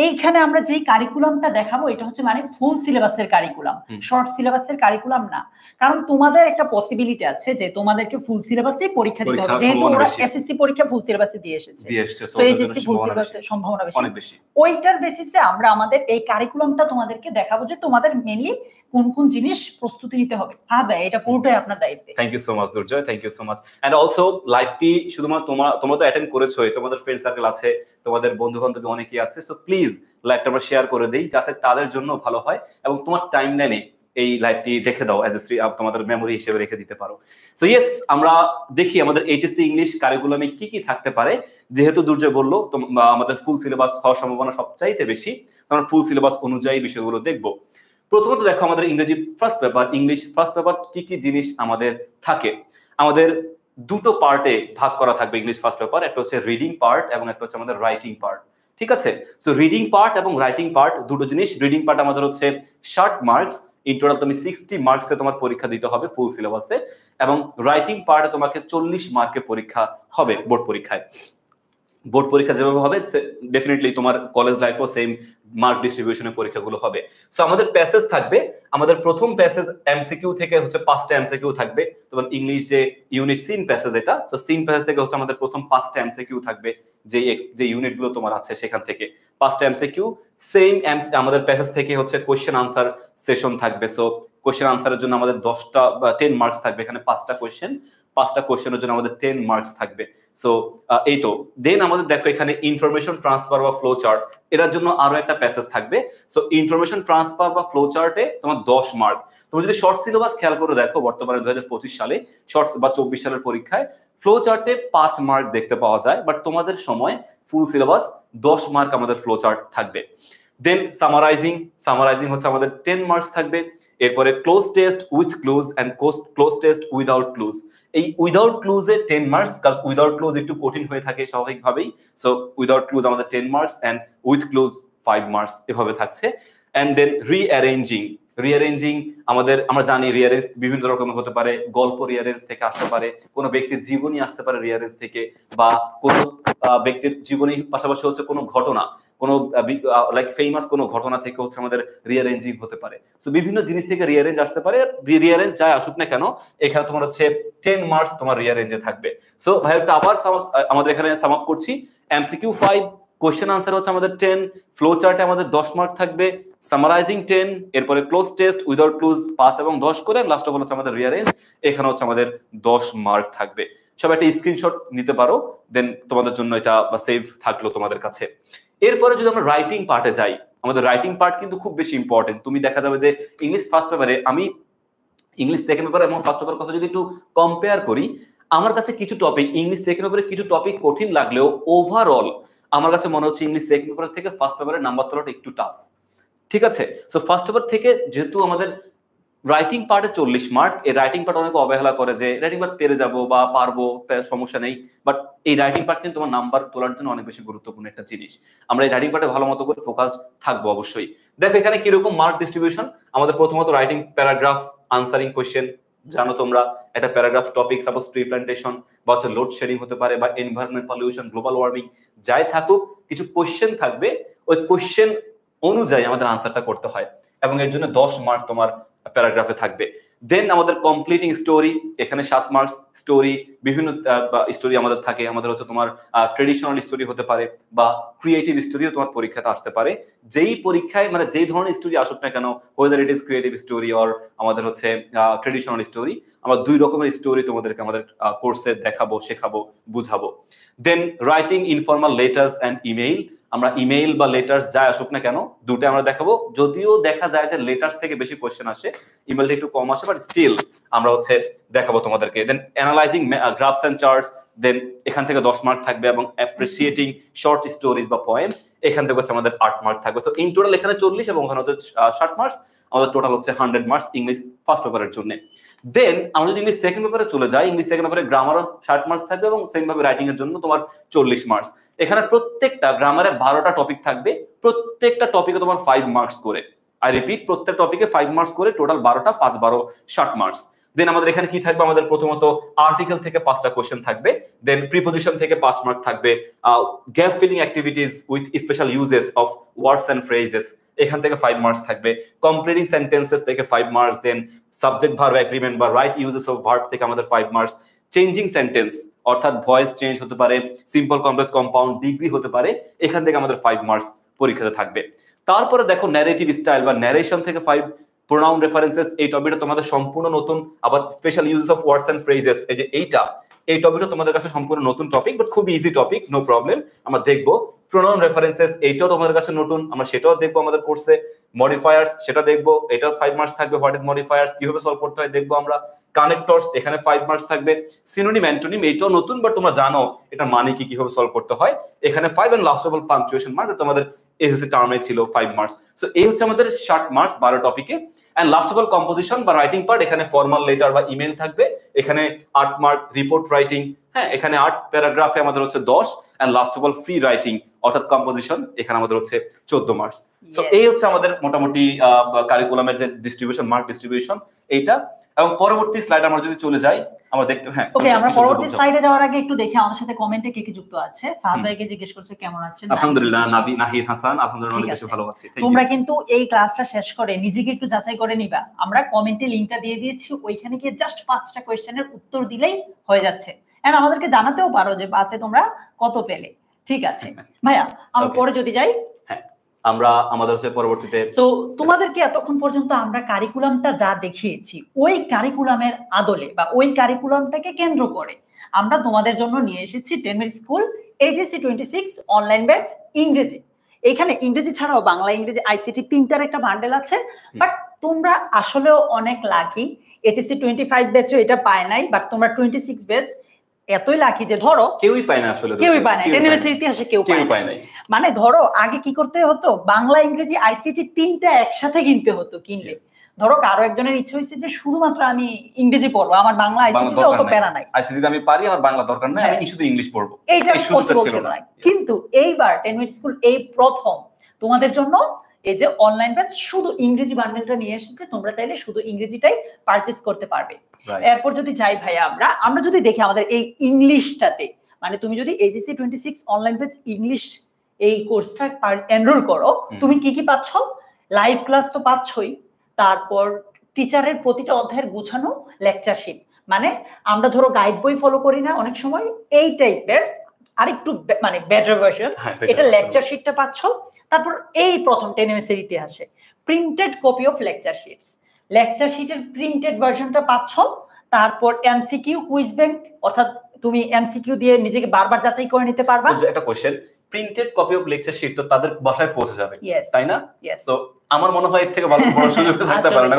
এইখানে আমরা যেই কারিকুলামটা দেখাবো, এটা হচ্ছে মানে ফুল সিলেবাসের কারিকুলাম, শর্ট সিলেবাসের কারিকুলাম না। কারণ তোমাদের একটা পসিবিলিটি আছে যে তোমাদেরকে ফুল সিলেবাসে পরীক্ষা দিতে হবে, যেহেতু ওরা এসএসসি পরীক্ষা ফুল সিলেবাসে দিয়ে এসেছে, তো এইচএসসি ফুল সিলেবাসের সম্ভাবনা বেশি। ওইটার বেসিসে আমরা আমাদের এই কারিকুলামটা তোমাদেরকে দেখাবো, যে তোমাদের মেইনলি কোন কোন জিনিস প্রস্তুতি নিতে হবে। হ্যাঁ ভাই, এটা পুরোটাই আপনার দায়িত্বে। Thank you so much Durjoy, thank you so much. And also লাইভটি শুধুমাত্র তোমরা তো অ্যাটেন্ড করেছোই, তোমাদের ফ্রেন্ড সার্কেল আছে, তোমাদের বন্ধু বান্ধব অনেকেই আছে, সো প্লিজ লাইভটা আমরা শেয়ার করে দেই, যাতে তাদের জন্য ভালো হয়, এবং তোমার টাইমলাইনে এই লাইভটি রেখে দাও, অ্যাজ এ তোমাদের মেমোরি হিসেবে রেখে দিতে পারো। সো ইয়েস, আমরা দেখি আমাদের এইচএসসি ইংলিশ কারিকুলামে কি কি থাকতে পারে। যেহেতু দুর্জয় বললো আমাদের ফুল সিলেবাস হওয়ার সম্ভাবনা সবচাইতে বেশি, আমরা ফুল সিলেবাস অনুযায়ী বিষয়গুলো দেখবো। প্রথমত দেখো, আমাদের ইংরেজি first paper, English first paper কি কি জিনিস আমাদের থাকে। আমাদের দুটো পার্টে ভাগ করা থাকবে ইংলিশ ফার্স্ট পেপার, একটা হচ্ছে রিডিং পার্ট এবং একটা হচ্ছে আমাদের রাইটিং পার্ট, ঠিক আছে? সো রিডিং পার্ট এবং রাইটিং পার্ট দুটো জিনিস। রিডিং পার্ট আমাদের হচ্ছে 60 মার্কস, ইন টোটাল তুমি 60 মার্কসে তোমার পরীক্ষা দিতে হবে ফুল সিলেবাসে, এবং রাইটিং পার্টে তোমাকে 40 মার্কের পরীক্ষা হবে বোর্ড পরীক্ষায়। বোর্ড পরীক্ষা যেভাবে হবে ডেফিনেটলি তোমার কলেজ লাইফও সেম মার্ক ডিস্ট্রিবিউশনের পরীক্ষাগুলো হবে। সো আমাদের প্যাসেজ থাকবে, আমাদের প্রথম প্যাসেজ এমসিকিউ থেকে হচ্ছে 5টা এমসিকিউ থাকবে। তোমার ইংলিশ যে ইউনিট সিন প্যাসেজ, এটা সো সিন প্যাসেজ থেকে হচ্ছে আমাদের প্রথম 5টা এমসিকিউ থাকবে, যে ইউনিটগুলো তোমার আছে সেখান থেকে 5টা এমসিকিউ। সেম আমাদের প্যাসেজ থেকে হচ্ছে কোশ্চেন আনসার সেশন থাকবে। সো কোশ্চেন আনসারের জন্য আমাদের 10টা বা 10 মার্কস থাকবে, এখানে 5টা কোশ্চেনের জন্য আমাদের 10 মার্কস থাকবে। সো এই তো দেন আমাদের দেখো এখানে ইনফরমেশন ট্রান্সফার বা ফ্লো চার্ট, এটার জন্য আরো একটা প্যাসেজ থাকবে। সো ইনফরমেশন ট্রান্সফার বা ফ্লো চার্টে তোমার 10 মার্ক। তুমি যদি শর্ট সিলেবাস খেয়াল করে দেখো বর্তমানে 2025 সালে শর্টস বা 24 সালের পরীক্ষায় ফ্লো চার্টে 5 মার্ক দেখতে পাওয়া যায়, বাট তোমাদের সময় ফুল সিলেবাস 10 মার্ক আমাদের ফ্লো চার্ট থাকবে। দেন সামারাইজিং হচ্ছে আমাদের 10 মার্কস থাকবে। এরপরে close test with clues and close test without clues, এই উইদাউট ক্লুজে 10 মার্কস, কারণ উইদাউট ক্লুজ একটু কঠিন হয়ে থাকে স্বাভাবিকভাবেই। সো উইদাউট ক্লুজ আমাদের 10 marks and with clues 5 marks এভাবে থাকছে। এন্ড দেন রিঅ্যারেঞ্জিং আমরা জানি রিঅ্যারেঞ্জ বিভিন্ন রকমের হতে পারে, গল্প রিঅ্যারেঞ্জ থেকে আসতে পারে, কোনো ব্যক্তির জীবনী আসতে পারে রিঅ্যারেঞ্জ থেকে, বা কোনো ব্যক্তির জীবনী পাশাপাশি হচ্ছে কোনো ঘটনা, কোনো লাইক ফেমাস কোনো ঘটনা থেকে হচ্ছে আমাদের রিঅ্যারেঞ্জিং হতে পারে। সো বিভিন্ন জিনিস থেকে রিঅ্যারেঞ্জ আসতে পারে, রিঅ্যারেঞ্জ যাই আসুক না কেন এখানে তোমার হচ্ছে 10 মার্কস তোমার রিঅ্যারেঞ্জে থাকবে। সো ভাই একটা আবার আমাদের এখানে সাম আপ করছি, এমসিকিউ 5, কোশ্চেন আনসার হচ্ছে আমাদের 10, ফ্লো চার্টে আমাদের 10 মার্ক থাকবে, সামারাইজিং 10, এরপরে ক্লোজ টেস্ট উইদাউট ক্লুজ 5 এবং 10 করে, লাস্ট অফ হচ্ছে আমাদের রিঅ্যারেঞ্জ, এখানে হচ্ছে আমাদের 10 মার্ক থাকবে। সব একটা স্ক্রিনশট নিতে পারো, দেন তোমাদের জন্য এটা সেভ থাকলো তোমাদের কাছে। এরপরে যদি আমরা রাইটিং পার্টে যাই, আমাদের রাইটিং পার্ট কিন্তু খুব বেশি ইম্পর্টেন্ট। তুমি দেখা যাবে যে ইংলিশ ফার্স্ট পেপারে, আমি ইংলিশ সেকেন্ড পেপার এবং ফার্স্ট পেপার কথা যদি একটু কম্পেয়ার করি, আমার কাছে কিছু টপিক ইংলিশ সেকেন্ড পেপারে কিছু টপিক কঠিন লাগলেও ওভারঅল আমার কাছে মনে হচ্ছে ইংলিশ সেকেন্ড পেপার থেকে ফার্স্ট পেপারের নাম্বার তোলাটা একটু টাফ। ঠিক আছে, সো ফার্স্ট পেপার থেকে যেহেতু আমাদের রাইটিং পার্টে 40 মার্ক, এই রাইটিং পার্ট অনেকে অবহেলা করে যে রাইটিং পার্ট পেরে যাবো বা পারবো, সমস্যা নেই, বাট এই রাইটিং পার্ট কিন্তু তোমার নাম্বার তোলার জন্য অনেক বেশি গুরুত্বপূর্ণ একটা জিনিস। আমরা এই রাইটিং পার্টে ভালো মতো করে ফোকাস থাকবো অবশ্যই। দেখো এখানে কিরকম মার্ক ডিস্ট্রিবিউশন, আমাদের প্রথমত রাইটিং প্যারাগ্রাফ আনসারিং কোয়েশ্চেন, জানো তোমরা একটা paragraph topic suppose tree plantation বা হচ্ছে লোড শেডিং হতে পারে, বা এনভায়রনমেন্ট পলিউশন, গ্লোবাল ওয়ার্মিং, যাই থাকুক কিছু কোয়েশ্চেন থাকবে, ওই কোয়েশ্চেন অনুযায়ী আমাদের আনসারটা করতে হয়, এবং এর জন্য 10 মার্ক তোমার প্যারাগ্রাফে থাকবে। দেন আমাদের কমপ্লিটিং স্টোরি, এখানে 7 মার্কস। স্টোরি বিভিন্ন স্টোরি আমাদের থাকে, আমাদের হচ্ছে তোমার ট্রেডিশনাল স্টোরি হতে পারে বা ক্রিয়েটিভ স্টোরিও তোমার পরীক্ষাতে আসতে পারে। যেই পরীক্ষায় মানে যেই ধরনের স্টোরি আসুক না কেন, weather it is creative story or আমাদের হচ্ছে ট্রেডিশনাল স্টোরি, আমরা 2 রকমের স্টোরি তোমাদেরকে আমাদের কোর্সে দেখাবো, শেখাবো, বুঝাবো। Then writing informal letters and email, আমরা ইমেইল বা লেটার্স যা আসুক না কেন দুটো আমরা দেখাবো। যদিও দেখা যায় যে লেটার্স থেকে বেশি কোশ্চেন আসে, ইমেইলটা একটু কম আসে, বাট স্টিল আমরা হচ্ছে দেখাবো তোমাদেরকে। দেন অ্যানালাইজিং গ্রাফস এন্ড চার্টস, দেন এখান থেকে 10 মার্ক থাকবে, এবং অ্যাপ্রিসিয়েটিং শর্ট স্টোরিজ বা পয়েম, এখান থেকে হচ্ছে আমাদের 8 মার্ক থাকবে। সো ইন টোটাল এখানে 40 এবং ওখানে হচ্ছে 60 মার্কস, আমাদের টোটাল হচ্ছে 100 মার্কস ইংলিশ ফার্স্ট পেপারের জন্য। দেন আমরা যদি ইংলিশ সেকেন্ড পেপারে চলে যাই, ইংলিশ সেকেন্ড পেপারে গ্রামারও 60 মার্কস থাকবে, এবং সেম ভাবে রাইটিং এর জন্য তোমার 40 মার্কস। এখানে প্রত্যেকটা গ্রামারে 12টা টপিক থাকবে, প্রত্যেকটা টপিকে তোমার 5 মার্কস করে। আই রিপিট, প্রত্যেক টপিকে 5 মার্কস করে, টোটাল 12টা, 5 12 60 মার্কস। দেন আমাদের এখানে কি থাকবে, আমাদের প্রথমত আর্টিকেল থেকে 5টা কোশ্চেন থাকবে, দেন প্রিপোজিশন থেকে 5 মার্ক থাকবে, gap filling activities with special uses of words and phrases, এখান থেকে 5 মার্কস থাকবে, কমপ্লিটিং সেন্টেন্সেস থেকে 5 marks, then subject verb agreement বা রাইট ইউজেস অফ ভার্ব থেকে আমাদের 5 মার্কস, চেঞ্জিং সেন্টেন্স অর্থাৎ ভয়েস চেঞ্জ হতে পারে, সিম্পল কমপ্লেক্স কম্পাউন্ড ডিগ্রি হতে পারে, এখান থেকে আমাদের 5 মার্কস পরীক্ষাতে থাকবে। তারপরে দেখো ন্যারেটিভ স্টাইল বা ন্যারেশন থেকে 5, প্রোনাউন রেফারেন্সেস, এই টপিকটা তোমাদের সম্পূর্ণ নতুন, আবার special uses of words and phrases, এই যে এই টপিকটা তোমাদের কাছে সম্পূর্ণ নতুন টপিক, বাট খুব ইজি টপিক, নো প্রবলেম, আমরা দেখবো। প্রোনাউন রেফারেন্সেস, এইটাও তোমাদের কাছে নতুন, আমরা সেটাও দেখবো আমাদের কোর্সে। মডিফায়ার্স, সেটা দেখবো, এটাও 5 মার্কস থাকবে, হোয়াট ইজ মডিফায়ার্স, কিভাবে সলভ করতে হয় দেখবো আমরা। কানেক্টরস, এখানে 5 মার্কস থাকবে। সিনোনিম অ্যান্টোনিম, এইটাও নতুন, বাট তোমরা জানো এটা মানে কি, কিভাবে সলভ করতে হয়, এখানে 5, and last of all punctuation mark, তোমাদের এসএসসি টার্মে ছিল 5 মার্কস। সো এই হচ্ছে আমাদের 60 মার্কস 12 টপিকে। And last of all composition বা রাইটিং পার্ট, এখানে ফর্মাল লেটার বা ইমেল থাকবে, এখানে 8 মার্ক। রিপোর্ট রাইটিং, হ্যাঁ, এখানে 8 প্যারাগ্রাফে আমাদের হচ্ছে 10, and last of all free writing অর্থাৎ কম্পোজিশন, এখানে আমাদের হচ্ছে 14 মার্কস। সো এই হচ্ছে আমাদের মোটামুটি কারিকুলামের যে ডিস্ট্রিবিউশন, মার্ক ডিস্ট্রিবিউশন এইটা। এবং পরবর্তী স্লাইড আমরা যদি চলে যাই, আমরা দেখতে ওকে, আমরা পরবর্তী স্লাইডে যাওয়ার আগে একটু দেখি আমাদের সাথে কমেন্টে কে কি যুক্ত আছে। ফাহাদ ভাইকে জিজ্ঞেস করছে কেমন আছেন। আলহামদুলিল্লাহ। নাহিদ হাসান, আলহামদুলিল্লাহ অনেক বেশি ভালো আছি। তোমরা কিন্তু এই ক্লাসটা শেষ করে নিজেকে একটু যাচাই করে নিবা। আমরা কমেন্টে লিংকটা দিয়ে দিয়েছি, ওইখানে গিয়ে জাস্ট 5টা কোশ্চেনের উত্তর দিলেই হয়ে যাচ্ছে। এন্ড আমাদেরকে জানাতেও পারো যে বাচ্চা তোমরা কত পেলে। ঠিক আছে ভাইয়া, আমরা পরে যদি যাই। আমরা আমাদের হচ্ছে পরবর্তীতে সো তোমাদেরকে এতক্ষণ পর্যন্ত আমরা কারিকুলামটা যা দেখিয়েছি, ওই কারিকুলামের আদলে বা ওই কারিকুলামটাকে কেন্দ্র করে আমরা তোমাদের জন্য নিয়ে এসেছি 10 minute school HSC 26 online batch ইংরেজি। এখানে ইংরেজি ছাড়াও বাংলা, ইংরেজি, আইসিটি তিনটার একটা বান্ডেল আছে। বাট তোমরা আসলেও অনেক লাকি, এইচএসসি 25 ব্যাচও এটা পায় নাই, বাট তোমরা 26 ব্যাচ এতই লাকি যে ধরো কেউই পায় না, আসলে কেউই পায় না, টেনেমেসের ইতিহাসে কেউ পায় না। মানে ধরো আগে কি করতে হতো, বাংলা, ইংরেজি, আইসিটি তিনটা একসাথে কিনতে হতো। কিনলে ধরো কারো একজনের ইচ্ছে হয়েছে যে শুধুমাত্র আমি ইংরেজি পড়বো, আমার বাংলা আইসিটি অত প্যারা নাই, আইসিটি আমি পারি, আমার বাংলা দরকার নাই, আমি শুধু ইংলিশ পড়বো, এইটা পসিবল ছিল না। কিন্তু এইবার 10 মিনিট স্কুল এই প্রথম তোমাদের জন্য এই যে অনলাইন ব্যাচ শুধু ইংরেজি বান্ডেলটা নিয়ে এসেছে। তোমরা চাইলে শুধু ইংরেজিটাই পারচেজ করতে পারবে। এরপর যদি যাই ভাইয়া, আমরা যদি দেখি আমাদের এই ইংলিশটাতে, মানে তুমি যদি এইচএসসি 26 অনলাইন ব্যাচ ইংলিশ এই কোর্সটা এনরোল করো, তুমি কি কি পাচ্ছ? লাইভ ক্লাস তো পাচ্ছই, তারপর টিচারের প্রতিটা অধ্যায়ের গুছানো লেকচার শিট। মানে আমরা ধরো গাইড বই ফলো করি না অনেক সময়, এই টাইপের আরেকটু মানে বেটার ভার্সন, এটা লেকচার শিটটা পাচ্ছ। তারপর এই প্রথম 10 এমএস এর ইতিহাসে printed copy of lecture shits, lecture শিটের প্রিন্টেড ভার্সনটা পাচ্ছ। তারপর এমসিকিউ কুইজ ব্যাংক, অর্থাৎ তুমি এমসিকিউ দিয়ে নিজেকে বারবার যাচাই করে নিতে পারবা। একটা question, printed copy of lecture sheet তো তাদের বাসায় পৌঁছে যাবে, তাই না? সো আমার মনে হয় এর থেকে ভালো বড় সুযোগ থাকতে পারে না।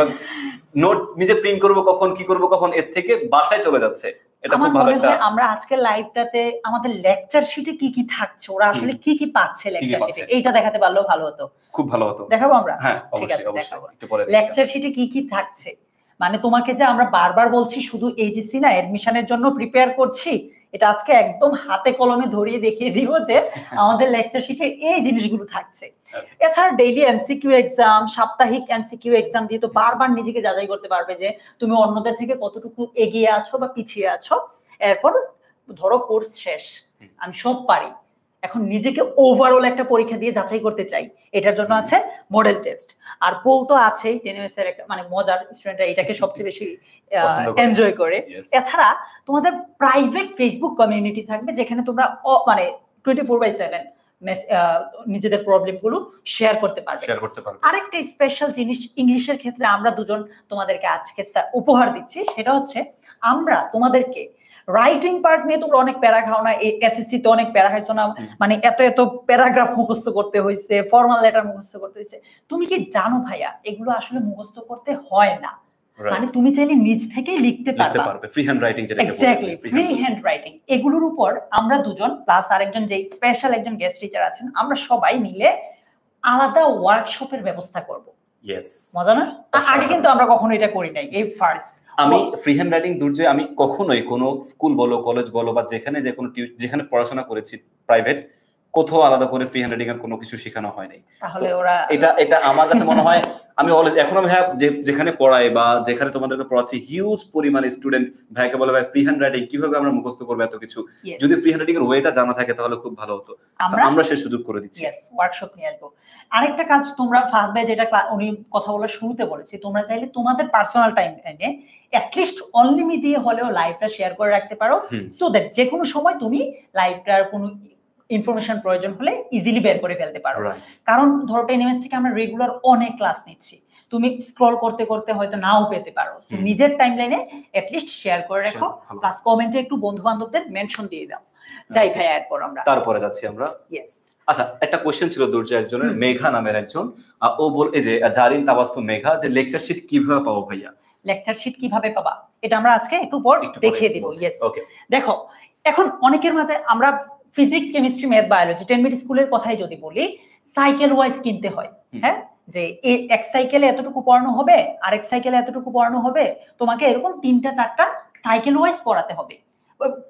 নোট নিজে প্রিন্ট করব কখন, কি করব কখন, এর থেকে বাসায় চলে যাচ্ছে। এটা খুব ভালো একটা। আমরা আজকে লাইভটাতে আমাদের লেকচার শিটে কি কি থাকছে, ওরা আসলে কি কি পাচ্ছে লেকচার শিটে, এইটা দেখাতে পারলেও ভালো হতো, খুব ভালো হতো। দেখাবো আমরা? হ্যাঁ, ঠিক আছে, দেখাবো একটু পরে লেকচার শিটে কি কি থাকছে। মানে তোমাকে যে আমরা বারবার বলছি শুধু এইচএসসি না, এডমিশনের জন্য প্রিপেয়ার করছি, এটা আজকে একদম হাতে কলমে ধরিয়ে দেখিয়ে দিব যে আমাদের লেকচার শিটে এই জিনিসগুলো থাকছে। এছাড়া ডেইলি এমসিকিউ এক্সাম, সাপ্তাহিক এমসিকিউ এক্সাম দিয়ে তো বারবার নিজেকে যাচাই করতে পারবে যে তুমি অন্যদের থেকে কতটুকু এগিয়ে আছো বা পিছিয়ে আছো। এরপর ধরো কোর্স শেষ, আমি সব পারি, এখন নিজেকে ওভারঅল একটা পরীক্ষা দিয়ে যাচাই করতে চাই, এটার জন্য আছে মডেল টেস্ট। আর পোল তো আছেই, 10 এমএস এর একটা মানে মজার, স্টুডেন্টরা এটাকে সবচেয়ে বেশি এনজয় করে। এছাড়া তোমাদের প্রাইভেট ফেসবুক কমিউনিটি থাকবে, যেখানে তোমরা মানে 24/7 নিজেদের প্রবলেম গুলো শেয়ার করতে পারবে। আরেকটা স্পেশাল জিনিস ইংলিশের ক্ষেত্রে আমরা দুজন তোমাদেরকে আজকে উপহার দিচ্ছি, সেটা হচ্ছে আমরা তোমাদেরকে রাইটিং পার্ট নিয়ে তোমরা অনেক প্যারা খাও না, এসএসসি তে অনেক প্যারা খাইছো না, মানে এত এত প্যারাগ্রাফ মুখস্থ করতে হয়েছে, ফর্মাল লেটার মুখস্থ করতে হয়েছে। তুমি কি জানো ভাইয়া, এগুলো আসলে মুখস্থ করতে হয় না, মানে তুমি চাইলে নিজ থেকেই লিখতে পারবে। ফ্রি হ্যান্ড রাইটিং, যেটা এক্স্যাক্টলি ফ্রি হ্যান্ড রাইটিং। এগুলোর উপর আমরা দুজন প্লাস আরেকজন যে স্পেশাল একজন গেস্ট টিচার আছেন, আমরা সবাই মিলে আলাদা ওয়ার্কশপের ব্যবস্থা করব। মজা না? আগে কিন্তু আমরা কখনো এটা করি নাই, এই ফার্স্ট। আমি ফ্রি হ্যান্ড রাইটিং দুর্জয় আমি কখনোই কোনো স্কুল বলো, কলেজ বলো, বা যেখানে পড়াশোনা করেছি প্রাইভেট, কোথাও আলাদা করে ফ্রি হ্যান্ড রাইটিং এর কোনো কিছু শেখানো হয় নাই। তাহলে ওরা এটা আমার কাছে মনে হয়, আমি এখন ভাইয়া যেখানে পড়াই বা যেখানে তোমাদেরকে পড়াচ্ছি, হিউজ পরিমাণে স্টুডেন্ট ভাইকে বলে ভাই ফ্রি হ্যান্ড রাইটিং কিভাবে আমরা মুখস্থ করবো এত কিছু। যদি ফ্রি হ্যান্ড রাইটিং এর ওয়েটা জানা থাকে তাহলে খুব ভালো হতো। আমরা সে সুযোগ করে দিচ্ছি। ওয়ার্কশপ নিয়ে আসবো। আরেকটা কাজ তোমরা ফাহাদ ভাই যেটা উনি কথা বলার শুরুতে বলেছি, তোমরা চাইলে তোমাদের পার্সোনাল টাইম এনে অ্যাটলিস্ট অনলি দিয়ে হলেও লাইভটা শেয়ার করে রাখতে পারো, সো দ্যাট যে কোনো সময় তুমি লাইভটার কোনো ইনফরমেশন প্রয়োজন হলে ইজিলি বের করে ফেলতে পারো। কারণ ধরো 10 এমএস থেকে আমরা রেগুলার অনেক ক্লাস নিচ্ছি, তুমি স্ক্রল করতে করতে হয়তো নাও পেতে পারো, নিজের টাইমলাইনে অ্যাটলিস্ট শেয়ার করে রাখো, প্লাস কমেন্টে একটু বন্ধু বান্ধবদের মেনশন দিয়ে দাও। যাই ভাই, এরপর আমরা তারপরে যাচ্ছি আমরা। আচ্ছা, একটা কোশ্চেন ছিল দুর্জয় একজনের, মেঘা নামের একজন, ও বলে যে জারিন তাবাসসুম মেঘা, যে লেকচার শিট কিভাবে পাবো ভাইয়া? লেকচার শিট কিভাবে পাবা এটা আমরা আজকে একটু পর দেখিয়ে দিব। দেখো, এখন অনেকের মাঝে আমরা physics, chemistry, math, biology 10 minute স্কুলের কথাই যদি বলি, সাইকেল ওয়াইজ কিনতে হয়। হ্যাঁ, যে এক সাইকেলে এতটুকু পড়ানো হবে, আরেক সাইকেলে এতটুকু পড়ানো হবে, তোমাকে এরকম 3টা 4টা সাইকেল ওয়াইজ পড়াতে হবে,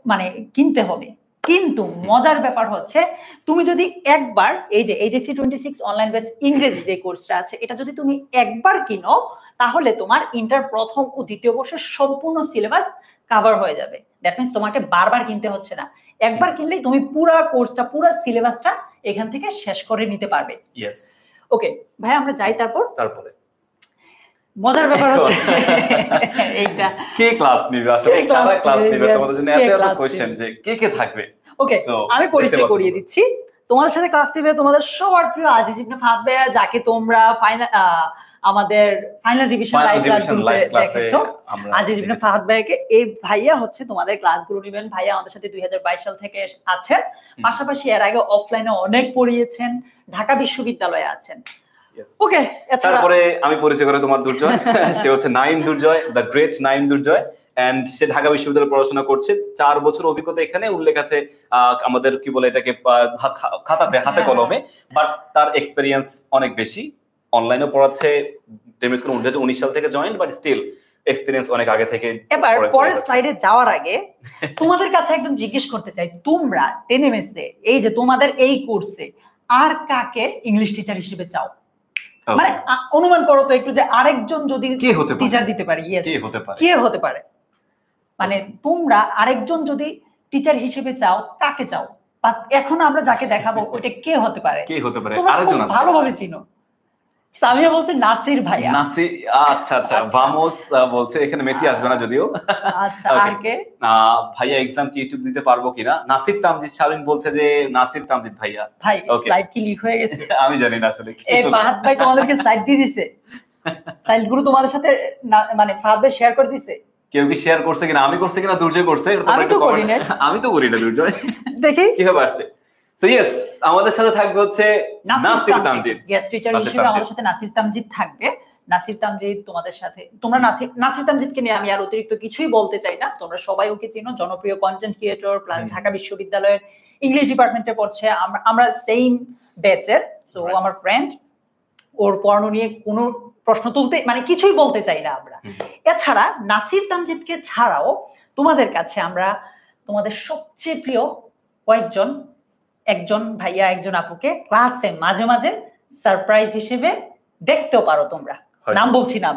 মানে কিনতে হবে। কিন্তু মজার ব্যাপার হচ্ছে তুমি যদি একবার এই যে এইচএসসি 26 অনলাইন ব্যাচ ইংরেজি যে কোর্সটা আছে এটা যদি তুমি একবার কিনো তাহলে তোমার ইন্টার প্রথম ও দ্বিতীয় বর্ষের সম্পূর্ণ সিলেবাস কভার হয়ে যাবে। দ্যাট মিন্স তোমাকে বারবার কিনতে হচ্ছে না, একবার কিনলেই তুমি পুরো কোর্সটা পুরো সিলেবাসটা এখান থেকে শেষ করে নিতে পারবে। ইয়েস, ওকে ভাই আমরা যাই তারপরে মজার ব্যাপার হচ্ছে এইটা কে ক্লাস নিবে আসলে, কারা ক্লাস নিবে, তোমাদের জন্য এত কোশ্চেন যে কে থাকবে। ওকে আমি পরিচয় করিয়ে দিচ্ছি, তোমাদের সাথে ক্লাস নিবে তোমাদের সবার প্রিয় আজিজ ইবনে ফাহাদ ভাইয়া, যাকে তোমরা আমাদের ফাইনাল রিভিশন লাইভ ক্লাসগুলোতে দেখেছো। আজিজ ইবনে ফাহাদ ভাইকে এই ভাইয়া হচ্ছে তোমাদের ক্লাসগুলো নেবেন। ভাইয়া আমাদের সাথে 2022 সাল থেকে আছেন, পাশাপাশি এর আগে অফলাইনে অনেক পড়িয়েছেন, ঢাকা বিশ্ববিদ্যালয়ে আছেন। ওকে তারপরে আমি পরিচয় করে তোমার দুর্জয়, সে হচ্ছে Naim Durjoy, the great Naim Durjoy, and সে ঢাকা বিশ্ববিদ্যালয়ে পড়াশোনা করছে। 4 বছর অভিজ্ঞতা এখানে উল্লেখ আছে আমাদের কি বলে এটাকে খাতাতে হাতে কলমে, বাট তার এক্সপেরিয়েন্স অনেক বেশি। অনলাইনে পড়াচ্ছে, ডেমিস কোন 2019 সাল থেকে জয়েন, বাট স্টিল এক্সপেরিয়েন্স অনেক আগে থেকে। এবার পরের স্লাইডে যাওয়ার আগে তোমাদের কাছে একদম জিজ্ঞেস করতে চাই, তোমরা 10 এমএস এ এই যে তোমাদের এই কোর্সে আর কাকে ইংলিশ টিচার হিসেবে চাও? মানে অনুমান করো তো একটু যে আরেকজন যদি টিচার দিতে পারে, কে হতে পারে? মানে তোমরা আরেকজন যদি টিচার হিসেবে চাও কাকে চাও? এখন আমরা যাকে দেখাবো ওইটা কে হতে পারে? আরেকজন ভালোভাবে চিনো। সামিয়া বলছে নাসির ভাইয়া। নাসির, আচ্ছা আচ্ছা। ভামোস বলছে এখানে মেসি আসবে না যদিও। আচ্ছা আর কে? ভাইয়া এক্সাম কি একটু দিতে পারবো কিনা? নাসির তামজিদ শালীন বলছে যে নাসির তামজিদ ভাইয়া। ভাই স্লাইড কি লিক হয়ে গেছে? আমি জানি না আসলে। এই ফাহাদ ভাই তোমাদেরকে স্লাইড দিয়ে দিয়েছে, স্লাইড গুলো তোমাদের সাথে মানে ফাহাদ ভাই শেয়ার করে দিয়েছে। কেউ কি শেয়ার করছে কিনা, আমি করছি কিনা দুর্জয় করছে, আমি তো করি না। আমি তো করি না দুর্জয়, দেখি কিভাবে আসছে। সো ইয়েস, আমাদের সাথে থাকবে হচ্ছে নাসির তামজিদ, গেস্ট টিচার হিসেবে আমাদের সাথে নাসির তামজিদ থাকবে। নাসির তামজিদ তোমাদের সাথে, তোমরা নাসির তামজিদকে নিয়ে আমি আর অতিরিক্ত কিছুই বলতে চাই না, তোমরা সবাই ওকে চিনো, জনপ্রিয় কন্টেন্ট ক্রিয়েটর, প্লাস ঢাকা বিশ্ববিদ্যালয়ের ইংলিশ ডিপার্টমেন্টে পড়ছে, আমরা সেম ব্যাচের। সো আমার ফ্রেন্ড, ওর পড়ানো নিয়ে কোনো প্রশ্ন তুলতে মানে কিছুই বলতে চাই না আমরা। এছাড়া নাসির তামজিদকে ছাড়াও তোমাদের কাছে আমরা তোমাদের সবচেয়ে প্রিয় কয়েকজন, একজন ভাইয়া একজন আপুকে ক্লাসে মাঝে মাঝে সারপ্রাইজ হিসেবে দেখতেও পারো তোমরা। নাম বলছি না,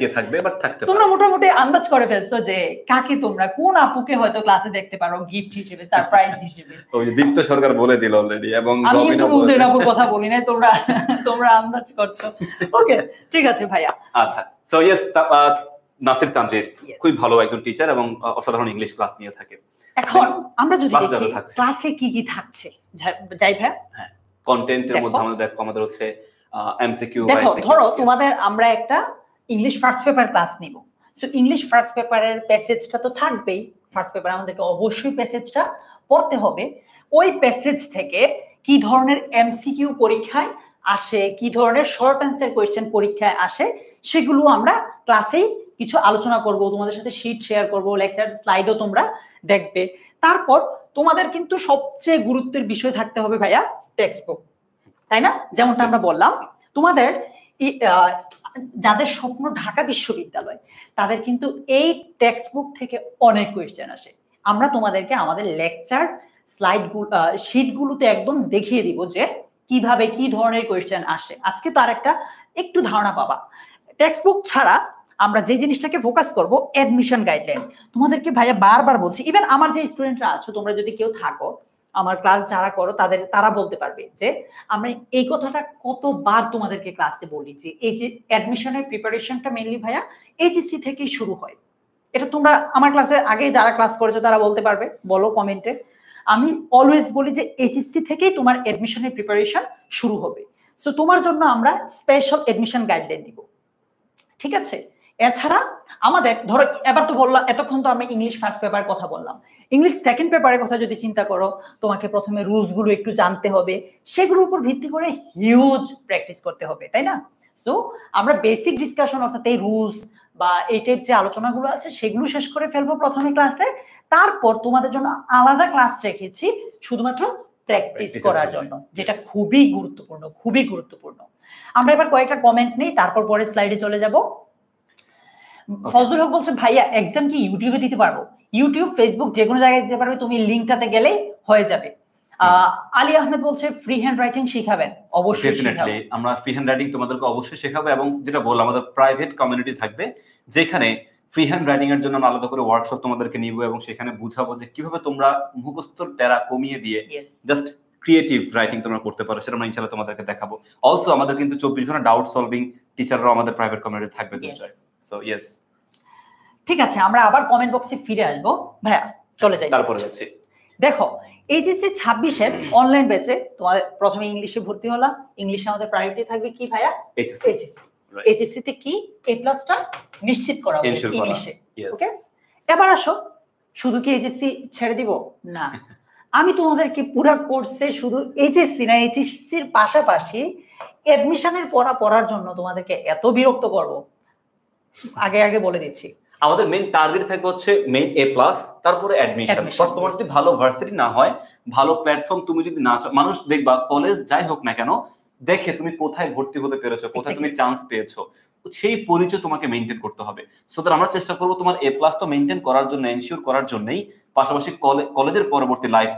কে থাকবে, বাট থাকতে পারে। তোমরা মোটামুটি আন্দাজ করে ফেলছো যে কাকে তোমরা, কোন আপুকে হয়তো ক্লাসে দেখতে পারো গিফট হিসেবে, সারপ্রাইজ হিসেবে। ওই যে দীপ্ত সরকার বলে দিল অলরেডি, এবং আমি কিন্তু মুজরিন আপুর কথা বলি না, তোমরা আন্দাজ করছো। ওকে ঠিক আছে ভাইয়া। আচ্ছা, সো ইয়েস, নাসির তামজিদ খুব ভালো একজন টিচার এবং অসাধারণ ইংলিশ ক্লাস নিয়ে থাকে। এখন আমরা যদি দেখি ক্লাসে কি কি থাকছে, যাই ভাইয়া। হ্যাঁ, কন্টেন্টের মধ্যে আমাদের দেখো, আমাদের হচ্ছে এমসিকিউ। দেখো ধরো তোমাদের আমরা একটা ইংলিশ ফার্স্ট পেপার ক্লাস নিব। সো ইংলিশ ফার্স্ট পেপারের প্যাসেজটা তো থাকবেই, ফার্স্ট পেপার আমাদেরকে অবশ্যই প্যাসেজটা পড়তে হবে। ওই প্যাসেজ থেকে কি ধরনের এমসিকিউ পরীক্ষায় আসে, কি ধরনের শর্ট অ্যান্সার কোয়েশ্চেন পরীক্ষায় আসে, সেগুলো আমরা ক্লাসেই কিছু আলোচনা করব, তোমাদের সাথে শীট শেয়ার করব, লেকচার স্লাইডও তোমরা দেখবে। তারপর তোমাদের কিন্তু সবচেয়ে গুরুত্বের বিষয় থাকতে হবে ভাইয়া টেক্সট বুক, তাই না? যেমনটা আমরা বললাম, তোমাদের যাদের স্বপ্ন ঢাকা বিশ্ববিদ্যালয় তাদের কিন্তু এই টেক্সট বুক থেকে অনেক কোয়েশ্চেন আসে। আমরা তোমাদেরকে আমাদের লেকচার স্লাইডগুলো শীটগুলোতে একদম দেখিয়ে দিব যে কিভাবে কি ধরনের কোয়েশ্চেন আসে। আজকে তার একটা একটু ধারণা পাবা। টেক্সট বুক ছাড়া আমরা যে জিনিসটাকে ফোকাস করব, অ্যাডমিশন গাইডলাইন। তোমাদেরকে ভাইয়া বারবার বলছি, ইভেন আমার যে স্টুডেন্টরা আছো, তোমরা যদি কেউ থাকো আমার ক্লাস যারা করো তারা বলতে পারবে যে আমরা এই কথাটা কতবার তোমাদেরকে ক্লাসে বলি যে এই যে অ্যাডমিশনের প্রিপারেশনটা মেইনলি ভাইয়া এইচএসসি থেকেই শুরু হয়। এটা তোমরা আমার ক্লাসের আগে যারা ক্লাস করেছো তারা বলতে পারবে, বলো কমেন্টে। আমি অলওয়েজ বলি যে এইচএসসি থেকেই তোমার অ্যাডমিশনের প্রিপারেশন শুরু হবে। সো তোমার জন্য আমরা স্পেশাল অ্যাডমিশন গাইডলাইন দিব, ঠিক আছে? এছাড়া আমাদের ধরো এবার তো বললাম, এতক্ষণ তো আমরা ইংলিশ ফার্স্ট পেপার কথা বললাম, ইংলিশ সেকেন্ড পেপারের কথা যদি চিন্তা করো, তোমাকে প্রথমে রুলস গুলো একটু জানতে হবে, সেগুলোর উপর ভিত্তি করে হিউজ প্র্যাকটিস করতে হবে, তাই না? সো আমরা বেসিক ডিসকাশন অর্থাৎ এই রুলস বা এই টাইপ যে আলোচনাগুলো আছে সেগুলো শেষ করে ফেলবো প্রথমে ক্লাসে। তারপর তোমাদের জন্য আলাদা ক্লাস রেখেছি শুধুমাত্র প্র্যাকটিস করার জন্য, যেটা খুবই গুরুত্বপূর্ণ, খুবই গুরুত্বপূর্ণ। আমরা এবার কয়েকটা কমেন্ট নেই, তারপর পরে স্লাইডে চলে যাব। ফজলুল হক বলছে ভাইয়া এক্সাম কি ইউটিউবে দিতে পারবো? ইউটিউব, ফেসবুক যে কোনো জায়গায় দিতে পারবে, তুমি লিংকটাতে গেলেই হয়ে যাবে। আলী আহমেদ বলছে ফ্রি হ্যান্ড রাইটিং শিখাবেন? অবশ্যই ডেফিনেটলি আমরা ফ্রি হ্যান্ড রাইটিং তোমাদেরকে অবশ্যই শেখাবো, এবং যেটা বললাম আমাদের প্রাইভেট কমিউনিটি থাকবে যেখানে ফ্রি হ্যান্ড রাইটিং এর জন্য আমরা আলাদা করে ওয়ার্কশপ তোমাদেরকে নিব এবং সেখানে বুঝাবো যে কিভাবে তোমরা মুখস্থর প্যারা কমিয়ে দিয়ে জাস্ট ক্রিয়েটিভ রাইটিং তোমরা করতে পারো, সেটা আমরা ইনশাআল্লাহ তোমাদেরকে দেখাবো। অলসো আমাদের কিন্তু 24 ঘন্টা ডাউট সলভিং টিচাররাও আমাদের প্রাইভেট কমিউনিটি থাকবে দুইটাই। সো ইয়েস, ঠিক আছে, আমরা আবার কমেন্ট বক্সে ফিরে আসবো। ভাইয়া চলে যাই, তারপরে যাচ্ছি। দেখো এইচএসসি 26-এর অনলাইন ব্যাচে তোমাদের প্রথমে ইংলিশে ভর্তি হলাম। ইংলিশে আমাদের প্রায়োরিটি থাকবে কি ভাইয়া? এইচএসসি। এইচএসসি তে কি A+টা নিশ্চিত করা হবে ইংলিশে। ওকে, এবার আসো, শুধু কি এইচএসসি ছেড়ে দিব? না, আমি তোমাদেরকে পুরো কোর্সে শুধু এইচএসসি না, এইচএসসির পাশাপাশি অ্যাডমিশনের পড়ার জন্য তোমাদেরকে এত বিরক্ত করব, আগে বলে দিচ্ছি। আমাদের মেইন টার্গেট থাকবে হচ্ছে মেইন A+, তারপরে অ্যাডমিশন। ফার্স্ট তোমার যদি ভালো ভার্সিটি না হয়, ভালো প্ল্যাটফর্ম তুমি যদি না, মানুষ দেখবা কলেজ যাই হোক না কেন দেখে তুমি কোথায় ভর্তি হতে পেরেছো, কোথায় তুমি চান্স পেয়েছো, সেই পরিচয় তোমাকে মেইনটেইন করতে হবে। সো দ্যাট আমরা চেষ্টা করব তোমার A+ তো মেইনটেইন করার জন্য, এনশিওর করার জন্যই, পাশাপাশি কলেজের পরবর্তী লাইফ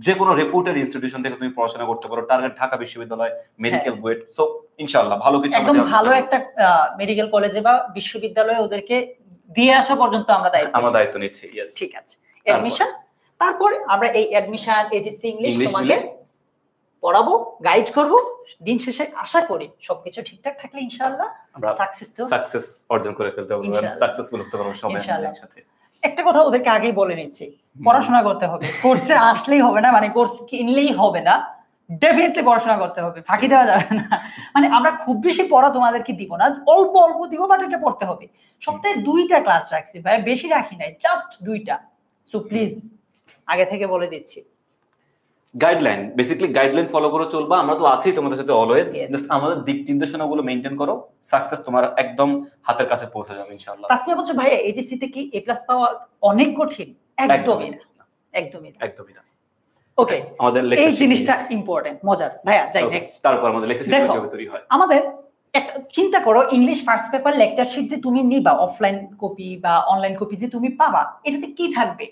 যে কোনো রেপুটেড ইনস্টিটিউশন থেকে তুমি পড়াশোনা করতে পারো, টার্গেট ঢাকা বিশ্ববিদ্যালয়, মেডিকেল বুয়েট। সো ইনশাআল্লাহ ভালো কিছু, একদম ভালো একটা মেডিকেল কলেজে বা বিশ্ববিদ্যালয়ে ওদেরকে দিয়ে আসা পর্যন্ত আমরা দায়িত্ব নিচ্ছি। ইয়েস, ঠিক আছে। অ্যাডমিশন, তারপর আমরা এই অ্যাডমিশন, এইচএসসি ইংলিশ তোমাকে পড়াবো, গাইড করব। দিন শেষে আশা করি সবকিছু ঠিকঠাক থাকলে ইনশাআল্লাহ আমরা সাকসেস অর্জন করে ফেলতে পারবো, সাকসেসফুল হতে পারবো সবাই একসাথে। একটা কথা ওদেরকে আগেই বলে নিচ্ছি, পড়াশোনা করতে হবে, কোর্সে আসলেই হবে না, মানে কোর্স কিনলেই হবে না, ডেফিনেটলি পড়াশোনা করতে হবে, ফাঁকি দেওয়া যাবে না। মানে আমরা খুব বেশি পড়া তোমাদেরকে দিব না, অল্প অল্প দিব, বাট এটা পড়তে হবে। সপ্তাহে 2টা ক্লাস রাখছি ভাই, বেশি রাখি নাই, জাস্ট 2টা। সো প্লিজ আগে থেকে বলে দিচ্ছি, গাইডলাইন, বেসিক্যালি গাইডলাইন ফলো করে চলবা। আমরা তো আছি তোমাদের সাথে অলওয়েজ, জাস্ট আমাদের দিক নির্দেশনাগুলো মেইনটেইন করো, সাকসেস তোমার একদম হাতের কাছে পৌঁছে যাবে ইনশাআল্লাহ। তাসমিয়া বলছে ভাই এইচএসসি তে কি A+ পাওয়া অনেক কঠিন? একদমই না, একদমই না। ওকে, আমাদের এই জিনিসটা ইম্পর্টেন্ট, মজার। ভাইয়া যাই নেক্সট। তারপর আমাদের লেকচার শিট কিভাবে তৈরি হয়। আমাদের একটা চিন্তা করো, English first paper lecture sheet যে তুমি নিবা, অফলাইন কপি বা অনলাইন কপি যে তুমি পাবা, এটাতে কি থাকবে?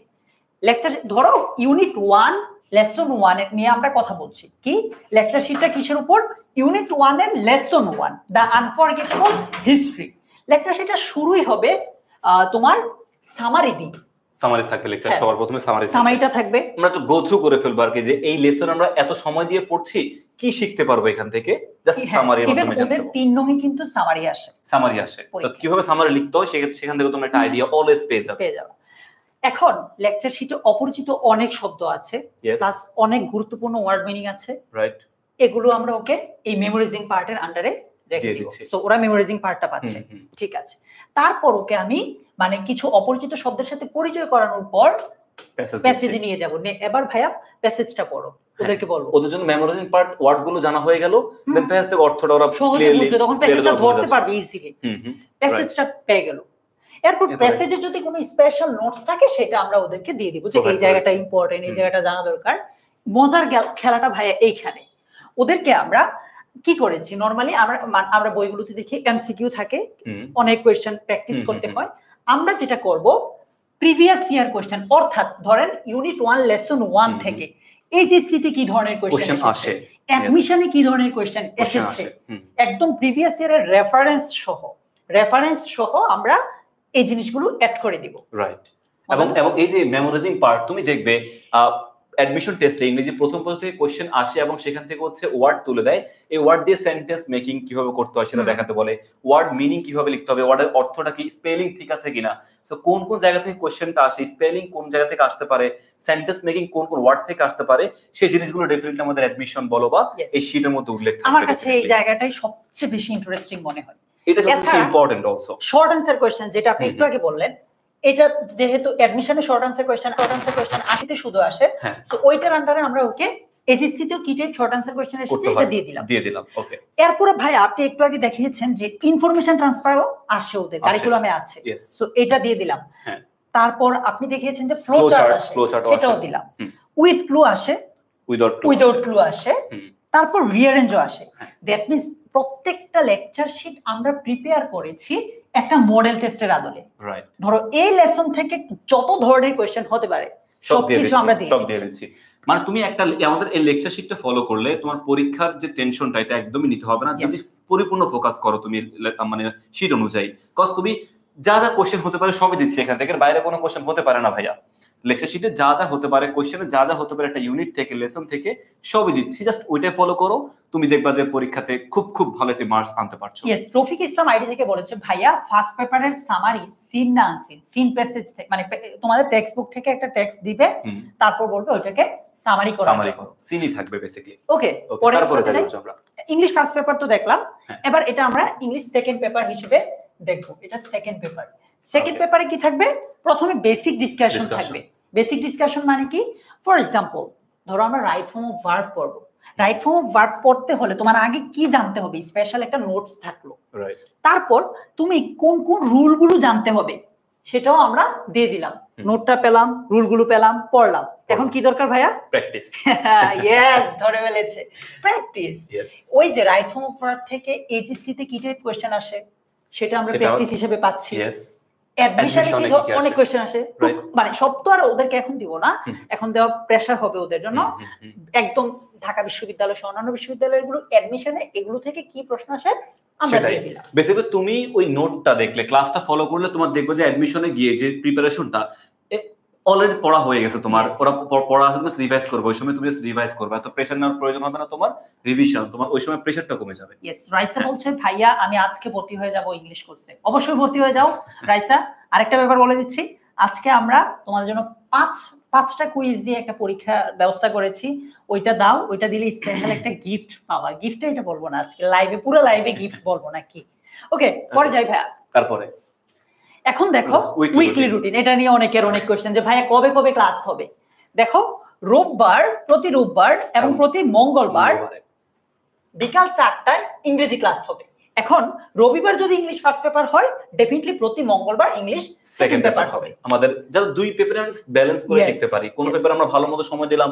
লেকচার, ধরো ইউনিট 1 লেসন 1 এর নিয়ে আমরা কথা বলছি, কি লেকচার শিটটা কিসের উপর? ইউনিট 1 এর lesson 1 the unforgettable history. Lecture শিটটা শুরুই হবে তোমার সামারি দিয়ে। সামারি থাকবে লেকচার, সবার প্রথমে সামারিটা থাকবে। আমরা একটু গো থ্রু করে ফেলবো আর কি, যে এই লেসন আমরা এত সময় দিয়ে পড়ছি, কি শিখতে পারবো এখান থেকে, জাস্ট সামারির মাধ্যমে জানতে পারবো। 3 নং এ কিন্তু সামারি আসে। তো কিভাবে সামারি লিখতে হয় সেখান থেকে তোমরা একটা আইডিয়া অলওয়েজ পেয়ে যাবে। এখন লেকচার শিটে অপরিচিত অনেক শব্দ আছে, প্লাস অনেক গুরুত্বপূর্ণ ওয়ার্ড মিনিং আছে, রাইট? এগুলো আমরা ওকে এই মেমোরাইজিং পার্টের আন্ডারে রেখে দিব। সো ওরা মেমোরাইজিং পার্টটা পাচ্ছে, ঠিক আছে। তারপর ওকে আমি মানে কিছু অপরিচিত শব্দের সাথে পরিচয় করানোর পর প্যাসেজে নিয়ে যাব। এবার ভাইয়া প্যাসেজটা পড়ো, ওদেরকে বলবো। ওদের জন্য মেমোরাইজিং পার্ট ওয়ার্ড গুলো জানা হয়ে গেল, দেন প্যাসেজ থেকে অর্থটা ওরা ক্লিয়ারলি তখন প্যাসেজটা ধরতে পারবে ইজিলি। প্যাসেজটা পেয়ে গেল। এরপর প্যাসেজে যদি কোনো স্পেশাল নোটস থাকে সেটা আমরা ওদেরকে দিয়ে দিব, যে এই জায়গাটা ইম্পর্টেন্ট, এই জায়গাটা জানা দরকার। মজার খেলাটা ভাইয়া এইখানে, ওদেরকে আমরা কি করেছি, নরমালি আমরা বইগুলোতে দেখি এমসিকিউ থাকে, অনেক কোয়েশ্চেন প্র্যাকটিস করতে হয়। আমরা যেটা করব, প্রিভিয়াস ইয়ার কোয়েশ্চেন, অর্থাৎ ধরেন ইউনিট 1 লেসন 1 থেকে এইচএসসি তে কি ধরনের কোয়েশ্চেন আসে, অ্যাডমিশনে কি ধরনের কোয়েশ্চেন এসেছে, একদম প্রিভিয়াস ইয়ারের রেফারেন্স সহ আমরা এই জিনিসগুলো অ্যাড করে দিব, রাইট? এবং এই যে মেমোরাইজিং পার্ট, তুমি দেখবে অ্যাডমিশন টেস্টে ইংরেজি প্রথম থেকে কোশ্চেন আসে এবং সেখান থেকে হচ্ছে ওয়ার্ড তুলে দেয়, এই ওয়ার্ড দিয়ে সেন্টেন্স মেকিং কিভাবে করতে হয় সেটা দেখাতে বলে, ওয়ার্ড মিনিং কিভাবে লিখতে হবে, ওয়ার্ডের অর্থটা কি, স্পেলিং ঠিক আছে কিনা, সো কোন কোন জায়গা থেকে কোশ্চেনটা আসে, স্পেলিং কোন জায়গা থেকে আসতে পারে, সেন্টেন্স মেকিং কোন কোন ওয়ার্ড থেকে আসতে পারে, সেই জিনিসগুলো ডেফিনেটলি আমাদের অ্যাডমিশন বলো বা এই শীটের মধ্যে উল্লেখ থাকবে। আমার কাছে এই জায়গাটাই সবচেয়ে বেশি ইন্টারেস্টিং মনে হয়। এটা সবচেয়ে important also. Short answer question যেটা আপনি একটু আগে বললেন, এটা যেহেতু অ্যাডমিশনে শর্ট অ্যানসার কোশ্চেন 80তে শুধু আসে, সো ওইটার আন্ডারে আমরা ওকে এইচএসসি তেও কিটেড শর্ট অ্যানসার কোশ্চেন এসেছে, এটা দিয়ে দিলাম। ওকে, এরপর ভাই আপনি একটু আগে দেখিয়েছেন যে ইনফরমেশন ট্রান্সফারও আসে, ওদের কারিকুলামে আছে, সো এটা দিয়ে দিলাম। তারপর আপনি দেখিয়েছেন যে ফ্লো চার্ট আসে, সেটাও দিলাম। উইথ ক্লু আসে, উইদাউট ক্লু আসে, তারপর রিঅ্যারেঞ্জও আসে। দ্যাট মিন্স প্রত্যেকটা লেকচার শিট আমরা প্রিপেয়ার করেছি একটা মডেল টেস্টের আদলে। রাইট, ধরো এই লেসন থেকে যত ধরনের কোয়েশ্চেন হতে পারে সবকিছু আমরা দিয়ে দিচ্ছি। মানে তুমি একটা আমাদের এই লেকচার শিটটা ফলো করলে তোমার পরীক্ষার যে টেনশনটা এটা একদমই নিতে হবে না, যদি পরিপূর্ণ ফোকাস করো তুমি মানে শিট অনুযায়ী। কজ তুমি যা যা কোশ্চেন হতে পারে সবই দিচ্ছি, এখান থেকে বাইরে কোনো কোশ্চেন হতে পারে না ভাইয়া। লেকচার শিটে যা যা হতে পারে, কোশ্চেনে যা যা হতে পারে একটা ইউনিট থেকে, লেসন থেকে সবই দিচ্ছি, জাস্ট ওইটাই ফলো করো, তুমি দেখবা যে পরীক্ষাতে খুব খুব ভালো একটা মার্কস আনতে পারছো। ইয়েস, রফিক ইসলাম আইডি থেকে বলেছে ভাইয়া ফার্স্ট পেপারের সামারি সিন না আনসিন, সিন প্যাসেজ থেকে মানে তোমাদের টেক্সট বুক থেকে একটা টেক্সট দিবে, তারপর বলবে ওইটাকে সামারি করো, সিনই থাকবে বেসিক্যালি। ওকে, তারপরে যাচ্ছি আমরা ইংলিশ ফার্স্ট পেপার তো দেখলাম, এবার এটা আমরা ইংলিশ সেকেন্ড পেপার হিসেবে দেখবো। এটা সেকেন্ড পেপার। সেকেন্ড পেপারে কি থাকবে? প্রথমে বেসিক ডিসকাশন থাকবে। বেসিক ডিসকাশন মানে কি? ফর এক্সাম্পল ধরো আমরা রাইট ফর্ম অফ ভার্ব পড়বো। রাইট ফর্ম অফ ভার্ব পড়তে হলে তোমার আগে কি জানতে হবে? স্পেশাল একটা নোটস থাকলো। তারপর তুমি কোন কোন রুলগুলো জানতে হবে সেটাও আমরা দিয়ে দিলাম। নোটটা পেলাম, রুলগুলো পেলাম, পড়লাম। এখন কি দরকার ভাইয়া? প্র্যাকটিস। ইয়েস, ধরে ফেলেছে, প্র্যাকটিস। ওই যে রাইট ফর্ম অফ ভার্ব থেকে এইচএসসি তে কি টাইপ কোশ্চেন আসে সেটা আমরা প্র্যাকটিস হিসেবে পাচ্ছি। অ্যাডমিশনে কি অনেক কোশ্চেন আসে, মানে সব তো আর ওদেরকে এখন দিব না, এখন দেওয়া প্রেসার হবে ওদের জন্য। একদম ঢাকা বিশ্ববিদ্যালয় সহ অন্যান্য বিশ্ববিদ্যালয়গুলো অ্যাডমিশনে এগুলো থেকে কি প্রশ্ন আসে আমরা দিয়ে দিলাম। বেসিক্যালি তুমি ওই নোটটা দেখলে, ক্লাসটা ফলো করলে তোমার দেখবে যে অ্যাডমিশনে গিয়ে যে প্রিপারেশনটা অলরেডি পড়া হয়ে গেছে তোমার, ওরা পড়া আছে, তুমি রিভাইজ করবে, ওই সময় তুমি রিভাইজ করবে, এত প্রেসার নেওয়ার প্রয়োজন হবে না তোমার, রিভিশন তোমার ওই সময় প্রেসারটা কমে যাবে। ইয়েস, রাইসা বলছে ভাইয়া আমি আজকে ভর্তি হয়ে যাব ইংলিশ কোর্সে। অবশ্যই ভর্তি হয়ে যাও রাইসা। আরেকটা ব্যাপার বলে দিচ্ছি, আজকে আমরা তোমাদের জন্য পাঁচটা কুইজ দিয়ে একটা পরীক্ষা ব্যবস্থা করেছি, ওইটা দাও, ওইটা দিলে স্পেশাল একটা গিফট পাওয়া। গিফটটা এটা বলবো না আজকে লাইভে, পুরো লাইভে গিফট বলবো না কি। ওকে, পরে যাই ভাইয়া। তারপরে এখন দেখো উইকলি রুটিন, এটা নিয়ে অনেকের অনেক কোশ্চেন যে ভাইয়া কবে কবে ক্লাস হবে। দেখো প্রতি রোববার এবং প্রতি মঙ্গলবার বিকাল 4টায় ইংরেজি ক্লাস হবে। এখন রবিবার যদি ইংলিশ ফার্স্ট পেপার হয়, ডেফিনেটলি প্রতি মঙ্গলবার ইংলিশ সেকেন্ড পেপার হবে। আমাদের যারা দুই পেপারে ব্যালেন্স করে শিখতে পারি, কোন পেপারে আমরা ভালো মতো সময় দিলাম।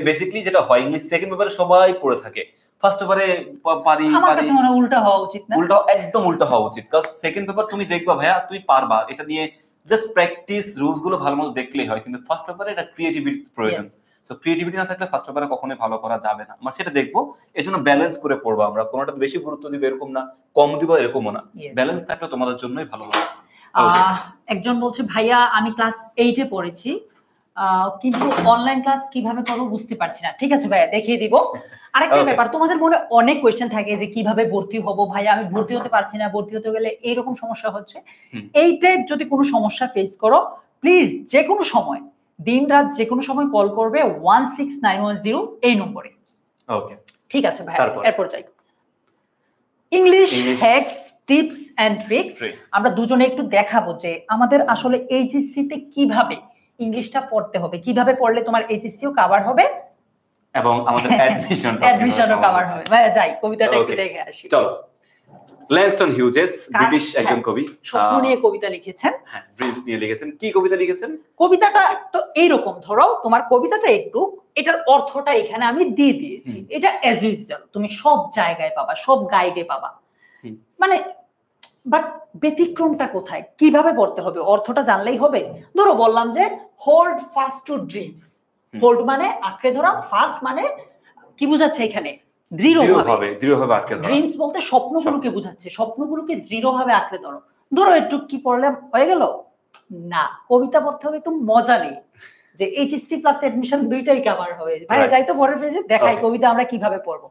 বেসিক্যালি যেটা হয়, ইংলিশ সেকেন্ড পেপারে সবাই পড়ে থাকে, ফার্স্ট পেপারে পারি আমার কাছে মনে হয় উল্টা হওয়া উচিত না? একদম উল্টা হওয়া উচিত। কারণ সেকেন্ড পেপার তুমি দেখবা ভাইয়া তুই পারবা, এটা নিয়ে জাস্ট প্র্যাকটিস, রুলস গুলো ভালো মতো দেখলেই হয়, কিন্তু ফার্স্ট পেপারে এটা ক্রিয়েটিভিটি প্রয়োজন। সো ক্রিয়েটিভিটি না থাকলে ফার্স্ট পেপারে কখনোই ভালো করা যাবে না। আমরা সেটা দেখবো, এজন্য ব্যালেন্স করে পড়বো আমরা, কোনোটা বেশি গুরুত্ব দিব এরকম না, কম দিব এরকমও না, ব্যালেন্স থাকলে তোমাদের জন্যই ভালো হবে। একজন বলছে ভাইয়া আমি ক্লাস 8 এ পড়েছি, কিন্তু অনলাইন ক্লাস কিভাবে করব বুঝতে পারছি না। ঠিক আছে ভাইয়া, দেখিয়ে দিব। আরেকটা ব্যাপার, তোমাদের মনে অনেক কোয়েশ্চেন থাকে যে কিভাবে ভর্তি হব, ভাইয়া আমি ভর্তি হতে পারছি না, ভর্তি হতে গেলে এইরকম সমস্যা হচ্ছে। এই টাইপ যদি কোনো সমস্যা ফেস করো, প্লিজ যে কোনো সময়, দিন রাত যে কোনো সময় কল করবে 16910 এই নম্বরে। ওকে, ঠিক আছে ভাইয়া, এরপর যাই English hacks, tips and tricks. আমরা দুজনে একটু দেখাবো যে আমাদের আসলে এইচএসসি তে কিভাবে ইংলিশটা পড়তে হবে, কিভাবে পড়লে তোমার এইচএসসিও কভার হবে এবং আমাদের অ্যাডমিশনও কভার হবে। ভাইয়া যাই কবিতাটা একটু দেখে আসি। চলো। ল্যাংস্টন হিউজেস ব্রিটিশ একজন কবি, স্বপ্ন নিয়ে কবিতা লিখেছেন। হ্যাঁ, ড্রিমস নিয়ে লিখেছেন। কি কবিতা লিখেছেন? কবিতাটা তো এইরকম, ধরো তোমার কবিতাটা একটু, এটার অর্থটা এখানে আমি দিয়ে দিয়েছি। এটা অ্যাজ ইউজুয়াল তুমি সব জায়গায় পাবা, সব গাইডে পাবা, মানে বাট ব্যতিক্রমটা কোথায়, কিভাবে পড়তে হবে, অর্থটা জানলেই হবে। ধরো বললাম যে hold fast to dreams. Hold মানে আঁকড়ে ধরা, ফাস্ট মানে কি বোঝাচ্ছে এখানে? দৃঢ়ভাবে আঁকড়ে ধরা। ড্রিমস বলতে স্বপ্নগুলোকে বোঝাচ্ছে, স্বপ্নগুলোকে দৃঢ়ভাবে আঁকড়ে ধরো। ধরো একটু কি পড়লে হয়ে গেল না, কবিতা পড়তে হবে একটু মজা নেই, যে এইচএসসি প্লাস অ্যাডমিশন দুইটাই কভার হবে। ভাই যাই তো পরের পেজে দেখাই কবিতা আমরা কিভাবে পড়বো।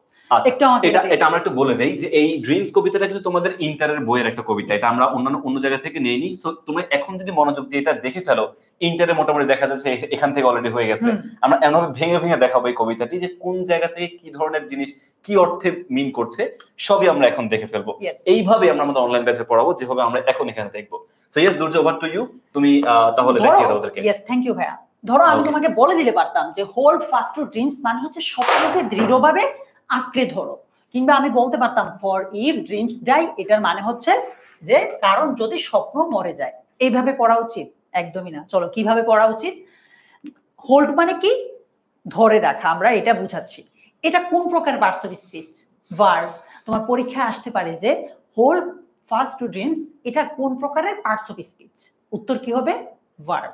এটা আমরা একটু বলে দেই যে এই ড্রিমস কবিতাটা কিন্তু তোমাদের ইন্টারের বইয়ের একটা কবিতা, এটা আমরা অন্য জায়গা থেকে নেইনি। সো তুমি এখন যদি মনোযোগ দিয়ে এটা দেখে ফেলো, ইন্টারে মোটামুটি দেখা যাচ্ছে এখান থেকে অলরেডি হয়ে গেছে। আমরা এমনভাবে ভেঙে ভেঙে দেখাবো এই কবিতাটি, যে কোন জায়গা থেকে কি ধরনের জিনিস কি অর্থে মিন করছে সবই আমরা এখন দেখে ফেলবো। এইভাবে আমরা আমাদের অনলাইন ব্যাচে পড়াবো, যেভাবে আমরা এখন এখানে দেখবো। So yes Durjoy, over to you, তুমি তাহলে দেখিয়ে দাও ওদেরকে। ইয়েস, থ্যাংক ইউ ভাইয়া। ধরো আমি তোমাকে বলে দিলে পারতাম যে হোল্ড ফাস্ট টু ড্রিমস মানে হচ্ছে স্বপ্নকে দৃঢ়ভাবে আঁকড়ে ধরো, কিংবা আমি বলতে পারতাম ফর ইফ ড্রিমস ডাই, এটার মানে হচ্ছে যে কারণ যদি স্বপ্ন মরে যায়। এইভাবে পড়া উচিত? একদমই না। চলো কিভাবে পড়া উচিত। হোল্ড মানে কি? ধরে রাখা, আমরা এটা বুঝাচ্ছি। এটা কোন প্রকার ভার্ব অফ স্পিচ? ভার্ব। তোমার পরীক্ষায় আসতে পারে যে হোল ফার্স্ট টু ড্রিমস এটা কোন প্রকারের পার্টস অফ স্পিচ? উত্তর কি হবে? ভার্ব।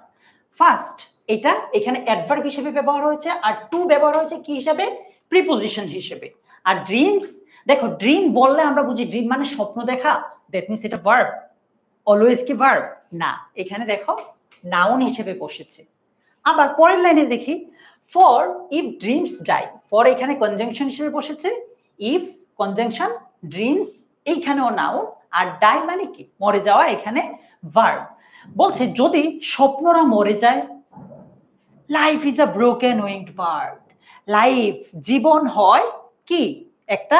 ফার্স্ট এটা এখানে অ্যাডভার্ব হিসেবে ব্যবহার হয়েছে, আর টু ব্যবহার হয়েছে কি হিসেবে? প্রিপোজিশন হিসেবে। আর ড্রিমস, দেখো ড্রিম বললে আমরা বুঝি ড্রিম মানে স্বপ্ন দেখা, দ্যাট মিন্স এটা ভার্ব। অলওয়েজ কি ভার্ব? না, এখানে দেখো নাউন হিসেবে বসেছে। আবার পরের লাইনে দেখি, for if dreams die, for এখানে কনজাংশন হিসেবে বসেছে, ইফ কনজাংশন, ড্রিমস এইখানেও নাউন, আর ডাই মানে কি? মরে যাওয়া, এখানে ভার্ব। বলছে যদি স্বপ্নরা মরে যায়, life is a broken winged bird, life জীবন হয় কি? একটা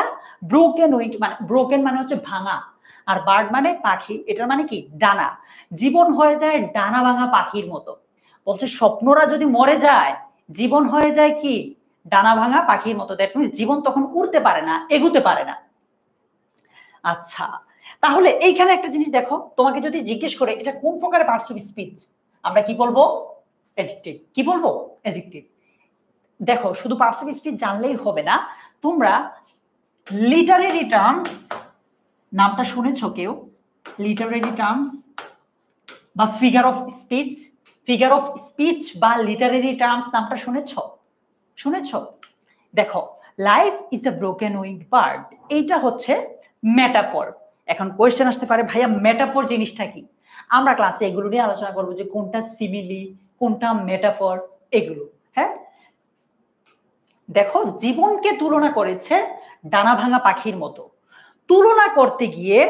ব্রোকেন উইংড, মানে ব্রোকেন মানে হচ্ছে ভাঙা, আর বার্ড মানে পাখি, এটার মানে কি? ডানা। জীবন হয়ে যায় ডানা ভাঙা পাখির মতো। বলছে স্বপ্নরা যদি মরে যায়, জীবন হয়ে যায় কি? ডানা ভাঙা পাখির মতো। দ্যাট মিন্স জীবন তখন উড়তে পারে না, এগুতে পারে না। আচ্ছা, তাহলে এইখানে একটা জিনিস দেখো, তোমাকে যদি জিজ্ঞেস করে এটা কোন প্রকারের পার্টস অফ স্পিচ, আমরা কি বলবো? অ্যাডজেক্টিভ। কি বলবো? অ্যাডজেক্টিভ। দেখো শুধু পার্টস অফ স্পিচ জানলেই হবে না, তোমরা লিটারেরি টার্মস নামটা শুনেছো কেউ? লিটারেরি টার্মস বা figure of speech, figure of speech বা লিটারেরি টার্মস নামটা শুনেছো? শুনেছো? দেখো life is a broken winged bird, এইটা হচ্ছে মেটাফর। এখন কোয়েশ্চেন আসতে পারে ভাইয়া মেটাফর জিনিসটা কি? আমরা ক্লাসে এগুলো নিয়ে আলোচনা করবো, যে কোনটা সিমিলি, কোনটা মেটাফর, এগুলো। হ্যাঁ, দেখো জীবনকে তুলনা করেছে ডানা ভাঙা পাখির মতো। তুলনা করতে গিয়ে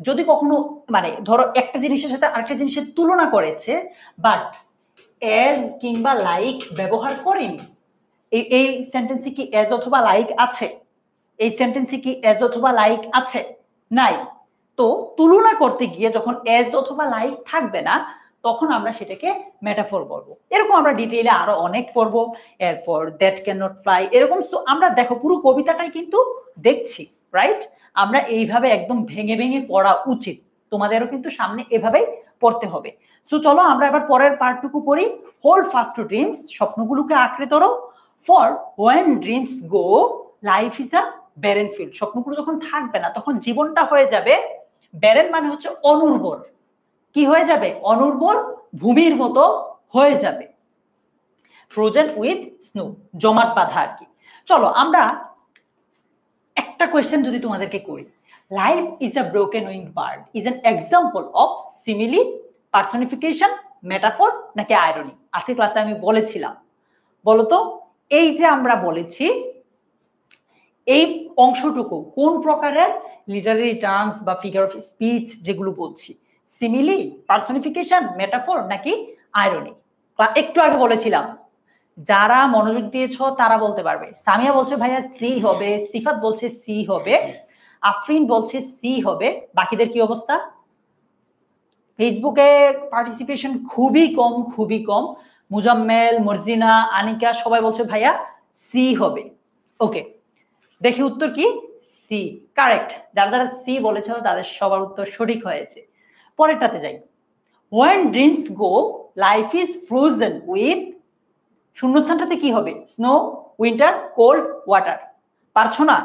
যদি কখনো মানে ধরো একটা জিনিসের সাথে আরেকটা জিনিসের তুলনা করেছে, বাট এজ কিংবা লাইক ব্যবহার করেনি। এই সেন্টেন্সে কি এজ অথবা লাইক আছে? এই সেন্টেন্সে কি এজ অথবা লাইক আছে? নাই। তো তুলনা করতে গিয়ে যখন এজ অথবা লাইক থাকবে না, তখন আমরা সেটাকে মেটাফর বলবো। এরকম আমরা ডিটেইলে আরো অনেক পড়বো। এরপর দ্যাট ক্যান নট ফ্লাই, এরকম। আমরা দেখো পুরো কবিতাটাই কিন্তু দেখছি, রাইট? আমরা এইভাবে একদম ভেঙে ভেঙে পড়া উচিত, তোমাদেরও কিন্তু সামনে এভাবেই পড়তে হবে। সো চলো আমরা এবার পরের পার্টটুকু পড়ি। হোল ফাস্ট টু ড্রিমস, স্বপ্নগুলোকে আঁকড়ে ধরো। For when dreams go, life is a barren field, স্বপ্নগুলো যখন থাকবে না তখন জীবনটা হয়ে যাবে ব্যারেন, মানে হচ্ছে অনুর্বর। কি হয়ে যাবে? অনুর্বর ভূমির মতো হয়ে যাবে। ফ্রোজেন উইথ স্নো, জমাট বাঁধা আর কি। চলো আমরা একটা কোয়েশ্চেন যদি তোমাদেরকে করি, life is a broken winged bird is an example of simile, personification, metaphor নাকি আইরনি? আজকে ক্লাসে আমি বলেছিলাম, বলতো এই যে আমরা বলেছি এই অংশটুকু কোন প্রকারের লিটারেরি টার্মস বা ফিগার অফ স্পিচ যেগুলো বলছি? সিমিলি, পার্সনিফিকেশন, মেটাফর নাকি আইরনি? একটু আগে বলেছিলাম, যারা মনোযোগ দিয়েছ তারা বলতে পারবে। সামিয়া বলছে ভাইয়া সি হবে, সিফাত বলছে সি হবে, আফরিন বলছে সি হবে। বাকিদের কি অবস্থা? ফেসবুকে পার্টিসিপেশন খুবই কম, খুবই কম। মুজাম্মেল, মর্জিনা, আনিকা সবাই বলছে ভাইয়া সি হবে। ওকে, দেখি উত্তর কি? C, correct. যারা যারা সি বলেছ তাদের সবার উত্তর সঠিক হয়েছে। পরেরটাতে যাই। When dreams go, life is frozen with, শূন্যস্থানটাতে কি হবে? Snow, winter, cold, water. পারছো না?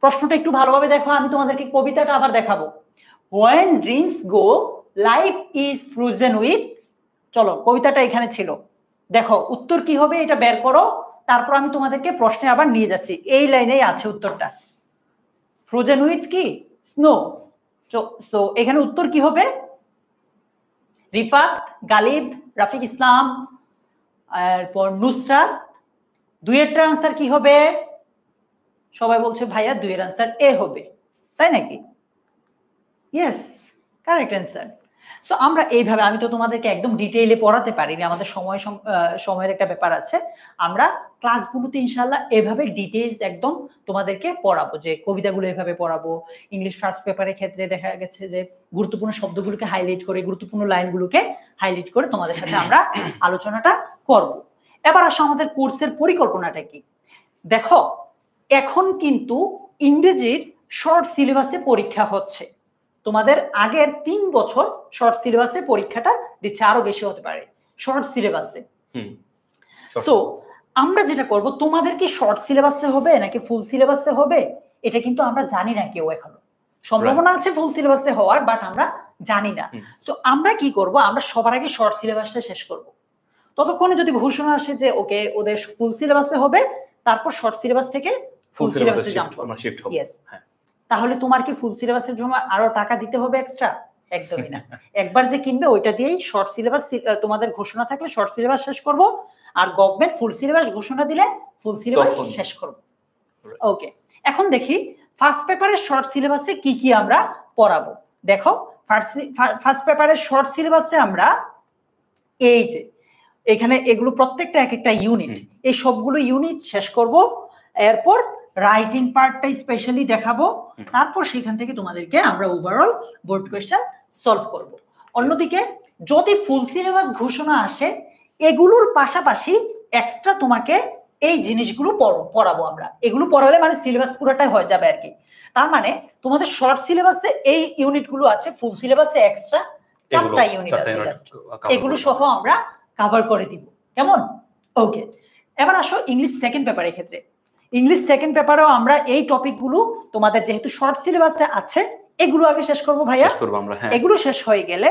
প্রশ্নটা একটু ভালোভাবে দেখো, আমি তোমাদেরকে কবিতাটা আবার দেখাবো। When dreams go, life is frozen with, চলো কবিতাটা এখানে ছিল, দেখো উত্তর কি হবে এটা বের করো, তারপর আমি তোমাদেরকে প্রশ্নে আবার নিয়ে যাচ্ছি। এই লাইনেই আছে উত্তরটা। ফ্রোজেন উইথ কি? স্নো। সো এখানে উত্তর কি হবে? রিফাত, গালিব, রাফিক ইসলাম, এরপর নুসরাত। দুইয়েরটা আনসার কি হবে? সবাই বলছে ভাইয়া দুইয়ের আনসার এ হবে, তাই নাকি? Yes, correct answer. সো আমরা এইভাবে, আমি তো তোমাদেরকে একদম ডিটেইলে পড়াতে পারিনি, আমাদের সময়ের একটা ব্যাপার আছে। আমরা ক্লাসগুলোতে ইনশাআল্লাহ এভাবে ডিটেইলস একদম তোমাদেরকে পড়াবো, যে কবিতাগুলো এভাবে পড়াবো। ইংলিশ ফার্স্ট পেপারের ক্ষেত্রে দেখা গেছে যে গুরুত্বপূর্ণ শব্দগুলোকে হাইলাইট করে, গুরুত্বপূর্ণ লাইনগুলোকে হাইলাইট করে তোমাদের সাথে আমরা আলোচনাটা করব। এবার আসো আমাদের কোর্সের পরিকল্পনাটা কি। দেখো এখন কিন্তু ইংরেজির শর্ট সিলেবাসে পরীক্ষা হচ্ছে। তোমাদের আগের 3 বছর শর্ট সিলেবাসে পরীক্ষাটা দিচ্ছে, আরো বেশি হতে পারে শর্ট সিলেবাসে। সো আমরা যেটা করব, তোমাদের কি শর্ট সিলেবাসে হবে নাকি ফুল সিলেবাসে হবে এটা কিন্তু আমরা জানি না কেউ এখনো। সম্ভাবনা আছে ফুল সিলেবাসে হওয়ার, বাট আমরা জানি না। তো আমরা কি করব, আমরা সবার আগে শর্ট সিলেবাসটা শেষ করব। ততক্ষণে যদি ঘোষণা আসে যে ওকে ওদের ফুল সিলেবাসে হবে, তারপর শর্ট সিলেবাস থেকে ফুল সিলেবাসে জাম্প করব। ইয়েস, তাহলে তোমার কি ফুল সিলেবাসের জন্য আরো টাকা দিতে হবে এক্সট্রা? একদমই না। একবার যে কিনবে ওইটা দিয়েই শর্ট সিলেবাস, তোমাদের ঘোষণা থাকলে শর্ট সিলেবাস শেষ করব, আর গভর্নমেন্ট ফুল সিলেবাস ঘোষণা দিলে ফুল সিলেবাস শেষ করব। ওকে, এখন দেখি ফার্স্ট পেপারের শর্ট সিলেবাসে কি কি আমরা পড়াবো। দেখো, ফার্স্ট পেপারের শর্ট সিলেবাসে আমরা এই যে এখানে এগুলো প্রত্যেকটা এক একটা ইউনিট, এই সবগুলো ইউনিট শেষ করব। এরপর রাইটিং পার্টটা স্পেশালি দেখাবো, তারপর সেখান থেকে তোমাদেরকে আমরা ওভারঅল বোর্ড কোয়েশ্চেন সলভ করব। অন্যদিকে যদি ফুল সিলেবাস ঘোষণা আসে, এগুলোর পাশাপাশি এক্সট্রা তোমাকে এই জিনিসগুলো পড়াবো আমরা। এগুলো পড়ালে মানে সিলেবাস পুরোটাই হয়ে যাবে আর কি। তার মানে তোমাদের শর্ট সিলেবাসে এই ইউনিটগুলো আছে, ফুল সিলেবাসে এক্সট্রা 4টা ইউনিট আছে, এগুলো সহ আমরা কভার করে দিব। কেমন? ওকে, এবার আসো ইংলিশ সেকেন্ড পেপারের ক্ষেত্রে। ইংলিশ সেকেন্ড পেপারেও আমরা এই টপিকগুলো তোমাদের যেহেতু শর্ট সিলেবাসে আছে, এগুলো আগে শেষ করব ভাইয়া। এগুলো শেষ হয়ে গেলে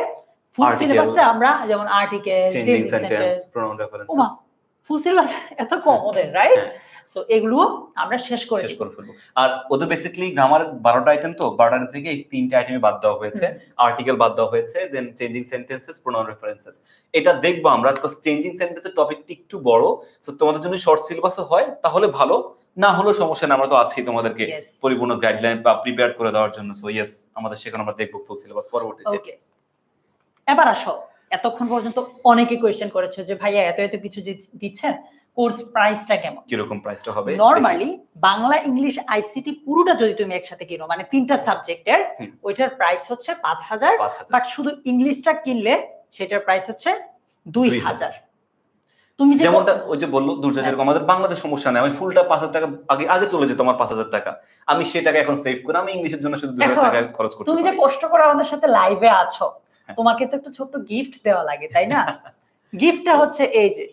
ফুল সিলেবাসে আমরা যেমন article, changing sentence, pronoun references, full syllabus এত কম ওদের, রাইট? সো এগুলো আমরা শেষ করে ফেলবো। আর ওদের বেসিক্যালি গ্রামার 12টা আইটেম, তো 12টা থেকে এই 3টা আইটেমই বাদ দেওয়া হয়েছে। আর্টিকেল বাদ দেওয়া হয়েছে, দেন চেঞ্জিং সেন্টেন্সেস, প্রোনাউন রেফারেন্সেস। এটা দেখবো আমরা, বিকজ চেঞ্জিং সেন্টেন্সের টপিকটি একটু বড়। সো তোমাদের জন্য শর্ট সিলেবাসে হয় তাহলে ভালো, না হলেও সমস্যা না, আমরা তো আছি তোমাদেরকে পরিপূর্ণ গাইডলাইন বা প্রিপেয়ার করে দেওয়ার জন্য। সো ইয়েস, আমাদের সেখানে আমরা দেখবো ফুল সিলেবাস পরবর্তীতে। ওকে, এবার আসো, এতক্ষণ পর্যন্ত অনেকে কোয়েশ্চেন করেছে যে ভাইয়া এত এত কিছু দিচ্ছেন, কোর্স প্রাইসটা কেমন, কিরকম প্রাইসটা হবে? নরমালি বাংলা, ইংলিশ, আইসিটি পুরোটা যদি তুমি একসাথে কিনো, মানে 3টা সাবজেক্টের, ওইটার প্রাইস হচ্ছে 5000, বাট শুধু ইংলিশটা কিনলে সেটার প্রাইস হচ্ছে 2000। তুমি যেমনটা ওই যে বললো দুর্জয়, যেরকম আমাদের বাংলাদেশ সমস্যা নেই, আমি ফুলটা 5000 টাকা আগে চলে যেত আমার 5000 টাকা, আমি সেই টাকা এখন সেভ করে আমি ইংলিশের জন্য শুধু 2000 টাকা খরচ করতে পারি। তুমি যে কষ্ট করে আমাদের সাথে লাইভে আছো, তোমাকে তো একটা ছোট্ট গিফট দেওয়া লাগে, তাই না? গিফটটা হচ্ছে এই যে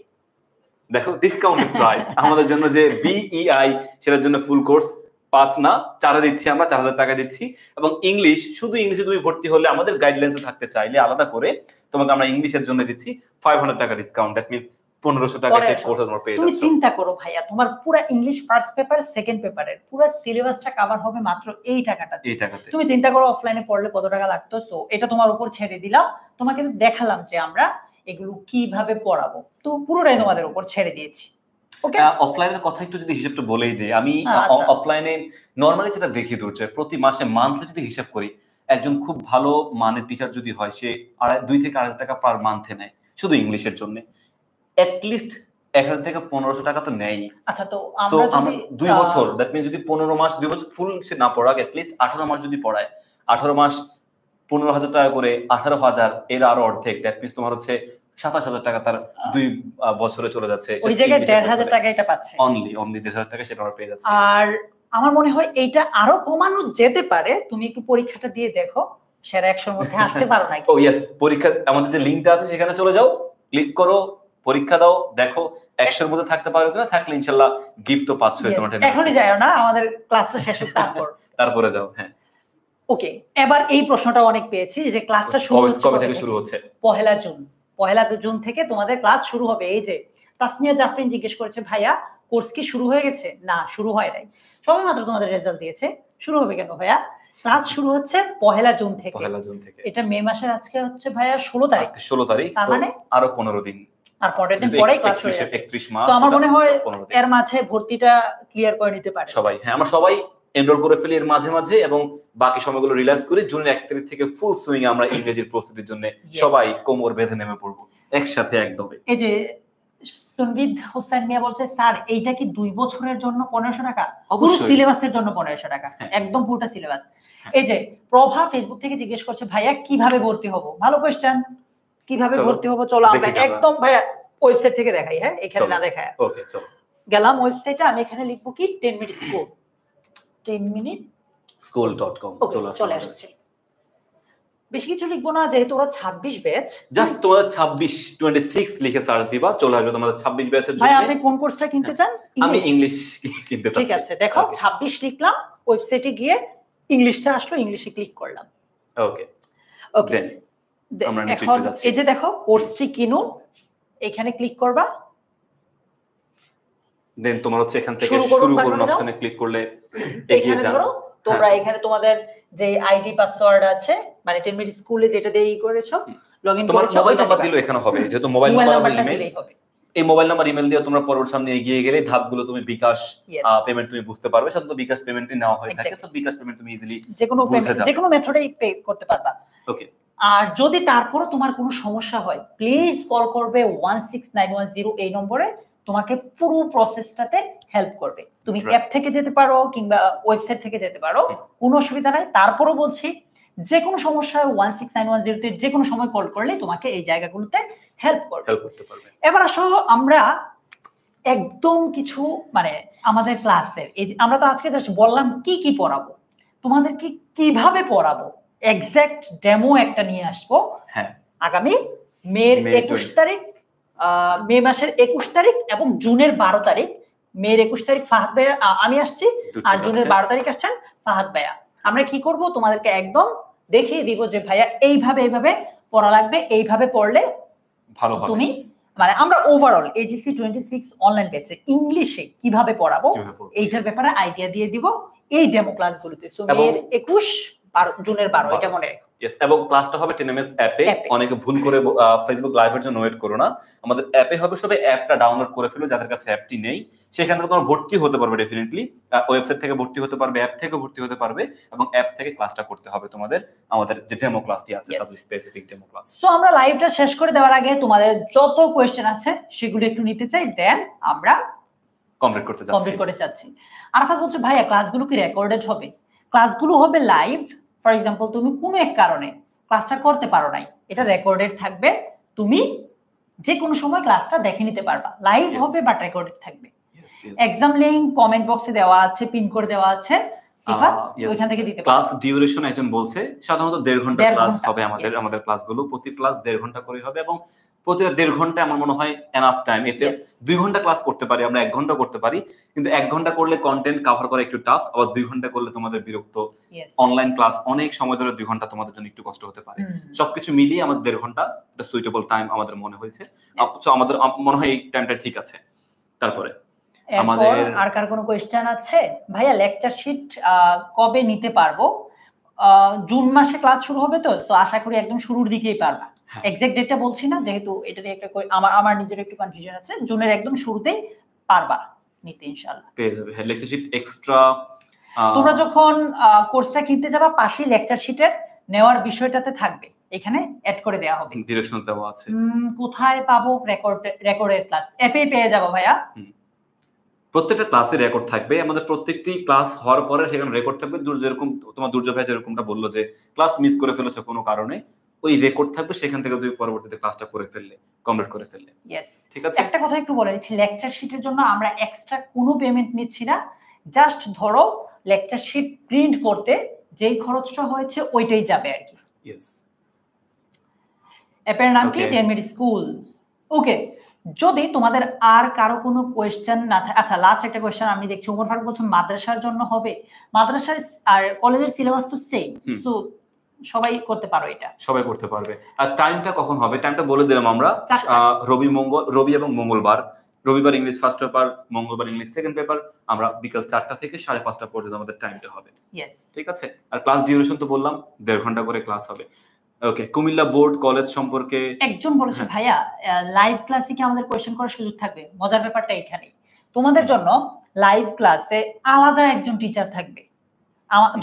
দেখো, ডিসকাউন্টেড প্রাইস আমাদের জন্য যে বিইআই, সেটার জন্য ফুল কোর্স 5 না 4 দিচ্ছি আমরা, 4000 টাকা দিচ্ছি। এবং ইংলিশ, শুধু ইংলিশে তুমি ভর্তি হলে, আমাদের গাইডলাইন্সে থাকতে চাইলে আলাদা করে তোমাকে আমরা ইংলিশের জন্য দিচ্ছি 500 টাকা ডিসকাউন্ট। দ্যাট মিন্স 1500 টাকা সেই কোর্স তোমরা পেয়ে যাচ্ছ। তুমি চিন্তা করো ভাইয়া, তোমার পুরো ইংলিশ ফার্স্ট পেপার, সেকেন্ড পেপারের পুরো সিলেবাসটা কভার হবে মাত্র এই টাকাটাতে। তুমি চিন্তা করো অফলাইনে পড়লে কত টাকা লাগতো। সো এটা তোমার উপর ছেড়ে দিলাম, তোমাকে তো দেখালাম যে আমরা এগুলো কিভাবে পড়াবো, তো পুরোটাই তোমাদের উপর ছেড়ে দিয়েছি। ওকে, অফলাইনের কথা একটু যদি হিসাবটা বলেই দেই আমি। অফলাইনে নরমালি যেটা দেখি দুর্জয়, প্রতি মাসে মান্থলি যদি হিসাব করি, একজন খুব ভালো মানের টিচার যদি হয়, সে 2 থেকে 2.5 টাকা পার মান্থে নেয় শুধু ইংলিশের জন্য। এটলিস্ট 1000 থেকে 1500 টাকা তো নেই। আচ্ছা, তো আমরা যদি 2 বছর, দ্যাট মিন্স যদি 15 মাস, 2 বছর ফুল সে না পড়াক, এটলিস্ট 18 মাস যদি পড়ায়, 18 মাস 15000 টাকা করে, 18000 এর আরো অর্ধেক, দ্যাট মিন্স তোমার হচ্ছে 27000 টাকা তার 2 বছরে চলে যাচ্ছে। ওই জায়গায় 1500 টাকা এটা পাচ্ছে, অনলি 1500 টাকা সেটা আমরা পেয়ে যাচ্ছি। আর আমার মনে হয় এইটা আরো কমানো যেতে পারে। তুমি একটু পরীক্ষাটা দিয়ে দেখো, সেরা 100 এর মধ্যে আসতে পারো নাকি। ও ইয়েস, পরীক্ষা আমাদের যে লিংকটা আছে সেখানে চলে যাও, ক্লিক করো, পরীক্ষা দাও, দেখো 100 এর মধ্যে থাকতে পারো কিনা। থাকলে ইনশাআল্লাহ গিফট তো পাচ্ছো তোমার। এখনই যাও না, আমাদের ক্লাসটা শেষ হোক তারপরে যাও। হ্যাঁ, ওকে, এবার এই প্রশ্নটা অনেক পেয়েছি যে ক্লাসটা শুরু হচ্ছে কবে থেকে শুরু হচ্ছে? 1 জুন। 1 জুন থেকে তোমাদের ক্লাস শুরু হবে। এই যে তাসমিয়া জাফরিন জিজ্ঞেস করেছে, ভাইয়া কোর্স কি শুরু হয়ে গেছে? না, শুরু হয় নাই, সবে মাত্র তোমাদের রেজাল্ট দিয়েছে। শুরু হবে কেন ভাইয়া? ক্লাস শুরু হচ্ছে 1 জুন থেকে। 1 জুন থেকে। এটা মে মাসের আজকে হচ্ছে ভাইয়া 16 তারিখ। আজকে 16 তারিখ, তার মানে আরো 15 দিন, আর 15 দিন পরেই ক্লাস শুরু হবে। 31 মাস। তো আমার মনে হয় এর মাঝে ভর্তিটা ক্লিয়ার করে নিতে পারে সবাই। হ্যাঁ, আমরা সবাই এনরোল করে ফেলি এর মাঝে মাঝে, এবং বাকি সময়গুলো রিল্যাক্স করি। জুনের 1 তারিখ থেকে ফুল সুইং আমরা ইংরেজির প্রস্তুতির জন্য সবাই কোমর বেঁধে নেমে পড়বো একসাথে একদমে। এই যে সুনবিদ হোসেন মিয়া বলছে, স্যার এইটা কি 2 বছরের জন্য 1500 টাকা? পুরো সিলেবাসের জন্য 1500 টাকা, একদম পুরোটা সিলেবাস। এই যে প্রভা ফেসবুক থেকে জিজ্ঞেস করছে, ভাইয়া কিভাবে ভর্তি হব? ভালো কোশ্চেন, কিভাবে ভর্তি হব? চলো আমরা একদম ভাইয়া ওয়েবসাইট থেকে দেখাই। হ্যাঁ, এখানে না দেখায়। ওকে, চলো গেলাম ওয়েবসাইটে। আমি এখানে লিখবো কি 10 মিনিট স্কুল, 10 মিনিট school.com। চলে আসছে। বেশি কিছু লিখবো না, যেহেতু ওরা 26 ব্যাচ। জাস্ট তোমাদের 26 লিখে সার্চ দিবা, চলে আসবে তোমাদের 26 ব্যাচের জন্য। ভাই আপনি কোন কোর্সটা কিনতে চান? আমি ইংলিশ কিনতে চাচ্ছি। ঠিক আছে, দেখো 26 লিখলাম, ওয়েবসাইটে গিয়ে ইংলিশটা আসলো, ইংলিশে ক্লিক করলাম। ওকে ওকে, আমরা নিচে এখন যাচ্ছি। এই যে দেখো কোর্সটি কিনুন, এখানে ক্লিক করবা। দেন তোমার হচ্ছে এখান থেকে শুরু করুন অপশনে ক্লিক করলে এগিয়ে যাও। ধরো তোমরা এখানে তোমাদের যে আইডি পাসওয়ার্ড আছে, মানে টেনমিট স্কুলে যেটা দিয়ে করেছো, লগইন করেছো, মোবাইল নাম্বার দিলে এখানে হবে, যেহেতু মোবাইল নাম্বার ইমেল হবে। এই মোবাইল নাম্বার ইমেল দিয়ে তোমরা পরবর্তী সামনে এগিয়ে গেলে ধাপগুলো তুমি বিকাশ পেমেন্ট তুমি বুঝতে পারবে। সাধারণত বিকাশ পেমেন্টই নেওয়া হয় থাকে, সো বিকাশ পেমেন্ট তুমি ইজিলি যেকোনো মেথডেই পে করতে পারবা। ওকে, আর যদি তারপরও তোমার কোনো সমস্যা হয়, প্লিজ কল করবে 16910 এই নম্বরে, তোমাকে পুরো প্রসেসটাতে হেল্প করবে। তুমি অ্যাপ থেকে যেতে পারো কিংবা ওয়েবসাইট থেকে যেতে পারো, কোনো অসুবিধা নাই। তারপরও বলছি, যে কোনো সমস্যা 16910 তে যে কোনো সময় কল করলে তোমাকে এই জায়গাগুলোতে হেল্প করতে পারবে। এবার আসো আমরা একদম কিছু মানে আমাদের ক্লাসের এই যে আমরা তো আজকে জাস্ট বললাম কি কি পড়াবো, তোমাদেরকে কিভাবে পড়াবো এক্সাক্ট ডেমো একটা নিয়ে আসবো। হ্যাঁ, আগামী মের 21 তারিখ, মে মাসের 21 তারিখ এবং জুনের 12 তারিখ। মের 21 তারিখ ফাহাদ ভাইয়া আমি আসছি, আর জুনের 12 তারিখ আসছেন ফাহাদ ভাইয়া। আমরা কি করব, তোমাদেরকে একদম দেখিয়ে দিব যে ভাইয়া এইভাবে পড়া লাগবে, এইভাবে পড়লে ভালো হবে। তুমি মানে আমরা ওভারঅল এজিসি 26 অনলাইন ব্যাচে ইংলিশে কিভাবে পড়াবো এইটার ব্যাপারে আইডিয়া দিয়ে দিব এই ডেমো ক্লাসগুলোতে। সো মের 21 জুনের 12 এটা মনে রাখো। यस, এবং ক্লাসটা হবে টেনএমএস অ্যাপে। অনেকে ভুল করে ফেসবুক লাইভের জন্য ওয়েট করো না, আমাদের অ্যাপে হবে। সবাই অ্যাপটা ডাউনলোড করে ফেলো যাদের কাছে অ্যাপটি নেই। সেখান থেকে তোমরা ভর্তি হতে পারবে, ডেফিনেটলি ওয়েবসাইট থেকে ভর্তি হতে পারবে, অ্যাপ থেকে ভর্তি হতে পারবে, এবং অ্যাপ থেকে ক্লাসটা করতে হবে তোমাদের। আমাদের যে ডেমো ক্লাসটি আছে, sub specific demo class. So আমরা লাইভটা শেষ করে দেওয়ার আগে তোমাদের যত কোশ্চেন আছে সেগুলো একটু নিতে চাই, দেন আমরা কমপ্লিট করতে যাচ্ছি। আরাফাত বলছে ভাইয়া ক্লাসগুলো কি রেকর্ডেড হবে? ক্লাসগুলো হবে লাইভ। ফর এক্সাম্পল তুমি কোনো এক কারণে ক্লাসটা করতে পারো নাই, এটা রেকর্ডেড থাকবে, তুমি যে কোনো সময় ক্লাসটা দেখে নিতে পারবা। লাইভ হবে বাট রেকর্ডেড থাকবে। এক্সাম লিংক কমেন্ট বক্সে দেওয়া আছে, পিন করে দেওয়া আছে, সিফাত ওইখান থেকে দিতে পারো। ক্লাস ডিউরেশন একজন বলছে সাধারণত 1.5 ঘন্টা ক্লাস হবে আমাদের ক্লাসগুলো, প্রতি ক্লাস 1.5 ঘন্টা করে হবে, এবং প্রতিটা 1.5 ঘন্টা আমার মনে হয় এনাফ টাইম। এতে 2 ঘন্টা ক্লাস করতে পারি আমরা, 1 ঘন্টা করতে পারি, কিন্তু 1 ঘন্টা করলে কন্টেন্ট কভার করা একটু টাফ, আবার 2 ঘন্টা করলে তোমাদের বিরক্ত। অনলাইন ক্লাস অনেক সময় ধরে 2 ঘন্টা তোমাদের জন্য একটু কষ্ট হতে পারে। সবকিছু মিলিয়ে আমাদের 1.5 ঘন্টা একটা সুইটেবল টাইম আমাদের মনে হয়েছে। আমাদের মনে হয় এই টাইমটা ঠিক আছে। তারপরে আমাদের আর কার কোনো কোশ্চেন আছে? ভাইয়া লেকচার শিট কবে নিতে পারবো? জুন মাসে ক্লাস শুরু হবে তো, সো আশা করি একদম শুরুর দিকেই পারবা। এক্সাক্ট ডেটটা বলছি না, যেহেতু এটাতে একটা আমার নিজের একটু কনফিউশন আছে। জুনের একদম শুরুতেই পারবা নিতে ইনশাআল্লাহ, পেয়ে যাবে। হ্যাঁ, লেকচার শিট এক্সট্রা তোমরা যখন কোর্সটা কিনতে যাবা পাশেই লেকচার শিটের নেওয়ার বিষয়টাতে থাকবে, এখানে অ্যাড করে দেওয়া হবে, ডিরেকশনস দেওয়া আছে। কোথায় পাবো? রেকর্ডের ক্লাস অ্যাপেই পেয়ে যাবো ভাইয়া। প্রত্যেকটা ক্লাসে রেকর্ড থাকবে, আমাদের প্রত্যেকটি ক্লাস হওয়ার পরে সেখানে রেকর্ড থাকবে। যেরকম তোমার দুর্জয় ভাই যেরকমটা বললো যে ক্লাস মিস করে ফেলেছে কোনো কারণে, ওই রেকর্ড থাকবে, সেখান থেকে তুমি পরবর্তীতে ক্লাসটা করে ফেললে, কমপ্লিট করে ফেললে। ইয়েস, ঠিক আছে। একটা কথা একটু বলে নিচ্ছি, লেকচার শিটের জন্য আমরা এক্সট্রা কোনো পেমেন্ট নিচ্ছি না। জাস্ট ধরো লেকচার শিট প্রিন্ট করতে যেই খরচটা হয়েছে ওইটাই যাবে আর কি। ইয়েস। অ্যাপের নাম কি? টেনমিট স্কুল। ওকে, যদি তোমাদের আর কারো কোনো কোয়েশ্চেন না থাকে, আচ্ছা লাস্ট একটা কোয়েশ্চেন আমি দেখছি ওমর ফারুক বলছেন মাদ্রাসার জন্য হবে। মাদ্রাসার আর কলেজের সিলেবাস তো সেম, সো সবাই করতে পারো, এটা সবাই করতে পারবে। আর টাইমটা কখন হবে? টাইমটা বলে দিলাম আমরা, রবি এবং মঙ্গলবার। রবিবার ইংলিশ ফার্স্ট পেপার, মঙ্গলবার ইংলিশ সেকেন্ড পেপার। আমরা বিকাল 4টা থেকে 5:30 পর্যন্ত আমাদের টাইমটা হবে। ইয়েস, ঠিক আছে। আর ক্লাস ডিউরেশন তো বললাম 1.5 ঘন্টা করে ক্লাস হবে। ওকে, কুমিল্লা বোর্ড কলেজ সম্পর্কে একজন বলেছে ভাইয়া লাইভ ক্লাসে কি আমাদের কোশ্চেন করার সুযোগ থাকবে? মজার ব্যাপারটা এখানেই, তোমাদের জন্য লাইভ ক্লাসে আলাদা একজন টিচার থাকবে।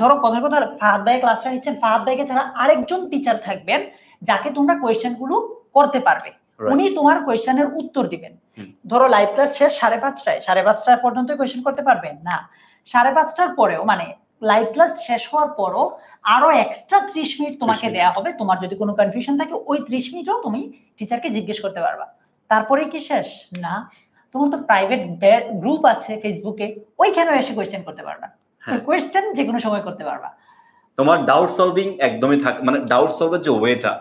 ধরো কথার কথা ফাহাদ ভাই ক্লাসটা নিচ্ছেন, ফাহাদ ভাইকে ছাড়া আরেকজন টিচার থাকবেন যাকে তোমরা কোয়েশ্চেন গুলো করতে পারবে, উনি তোমার কোয়েশ্চেনের উত্তর দিবেন। ধরো লাইভ ক্লাস শেষ 5:30টায়, 5:30 পর্যন্ত কোয়েশ্চেন করতে পারবেন না, 5:30টার পরেও মানে লাইভ ক্লাস শেষ হওয়ার পরও আরো এক্সট্রা 30 মিনিট তোমাকে দেয়া হবে। তোমার যদি কোনো কনফিউশন থাকে ওই 30 মিনিটও তুমি টিচারকে জিজ্ঞেস করতে পারবা। তারপরে কি শেষ? না, তোমার তো প্রাইভেট গ্রুপ আছে ফেসবুকে, ওইখানেও এসে কোয়েশ্চেন করতে পারবা। কোয়েশ্চেন যে কোনো সময় করতে পারবা। তোমার ডাউট সলভিং একদমই মানে ডাউট সলভের যে ওয়েটা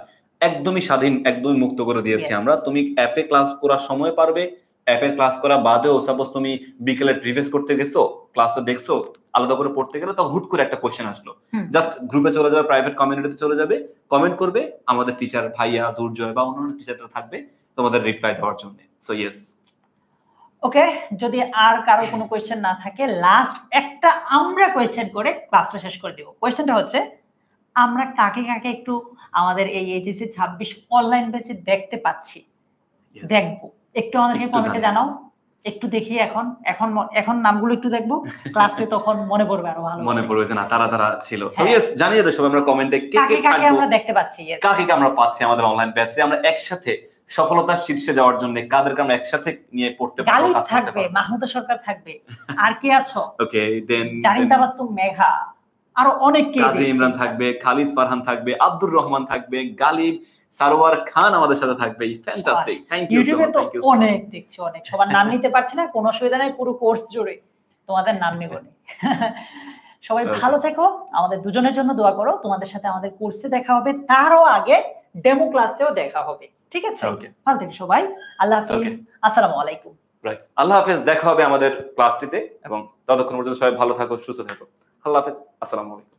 একদমই স্বাধীন, একদমই মুক্ত করে দিয়েছি আমরা। তুমি অ্যাপে ক্লাস করার সময় পারবে, অ্যাপের ক্লাস করা বাদেও সাপোজ তুমি বিকেলে রিভাইজ করতে গেছো, ক্লাসে দেখছো, আলাদা করে পড়তে গেলে তখন হুট করে একটা কোশ্চেন আসলো, জাস্ট গ্রুপে চলে যাবে, প্রাইভেট কমিউনিটিতে চলে যাবে, কমেন্ট করবে, আমাদের টিচার ভাইয়া, দুর্জয় বা অন্যান্য টিচাররা থাকবে তোমাদের রিপ্লাই দেওয়ার জন্য। So yes. ওকে, যদি আর কারো কোনো কোয়েশ্চেন না থাকে, লাস্ট একটা আমরা কোয়েশ্চেন করে ক্লাসটা শেষ করে দিব। কোয়েশ্চেনটা হচ্ছে, আমরা কাকে কাকে একটু আমাদের এই এইচএসসি 26 অনলাইন ব্যাচে দেখতে পাচ্ছি, দেখবো, একটু আমাদেরকে কমেন্টে জানাও। একটু দেখি এখন এখন এখন নামগুলো একটু দেখবো, ক্লাসে তখন মনে পড়বে, আরো ভালো মনে পড়বে যে না তারা ছিল। সো ইয়েস, জানিয়ে দাও সবাই আমরা কমেন্টে কাকে কাকে আমরা দেখতে পাচ্ছি, কাকে আমরা পাচ্ছি আমাদের অনলাইন ব্যাচে। আমরা একসাথে সফলতার শীর্ষে যাওয়ার জন্য কাদেরকে আমরা একসাথে নিয়ে পড়তে পারবো, গালিব থাকবে, মাহমুদা সরকার থাকবে, আর কে আছো? ওকে, দেন জারিন তাবাসসুম মেঘা, আরো অনেক কে, কাজী ইমরান থাকবে, খালিদ ফারহান থাকবে, আব্দুর রহমান থাকবে, গালিব, সারোয়ার খান আমাদের সাথে থাকবে। Fantastic, thank you so much. Thank you অনেক দেখছি, অনেক, সবার নাম নিতে পারছি না, কোনো অসুবিধা নাই, পুরো কোর্স জুড়ে তোমাদের নাম নিব। সবাই ভালো থেকো, আমাদের দুজনের জন্য দোয়া করো। তোমাদের সাথে আমাদের কোর্সে দেখা হবে, তারও আগে ডেমো ক্লাসেও দেখা হবে, ঠিক আছে? ভালো থেকো সবাই, আল্লাহ হাফেজ, আসসালামু আলাইকুম। রাইট, আল্লাহ হাফেজ, দেখা হবে আমাদের ক্লাসটিতে, এবং ততক্ষণ পর্যন্ত সবাই ভালো থাকো, সুস্থ থাকো। আল্লাহ হাফেজ, আসসালামু আলাইকুম।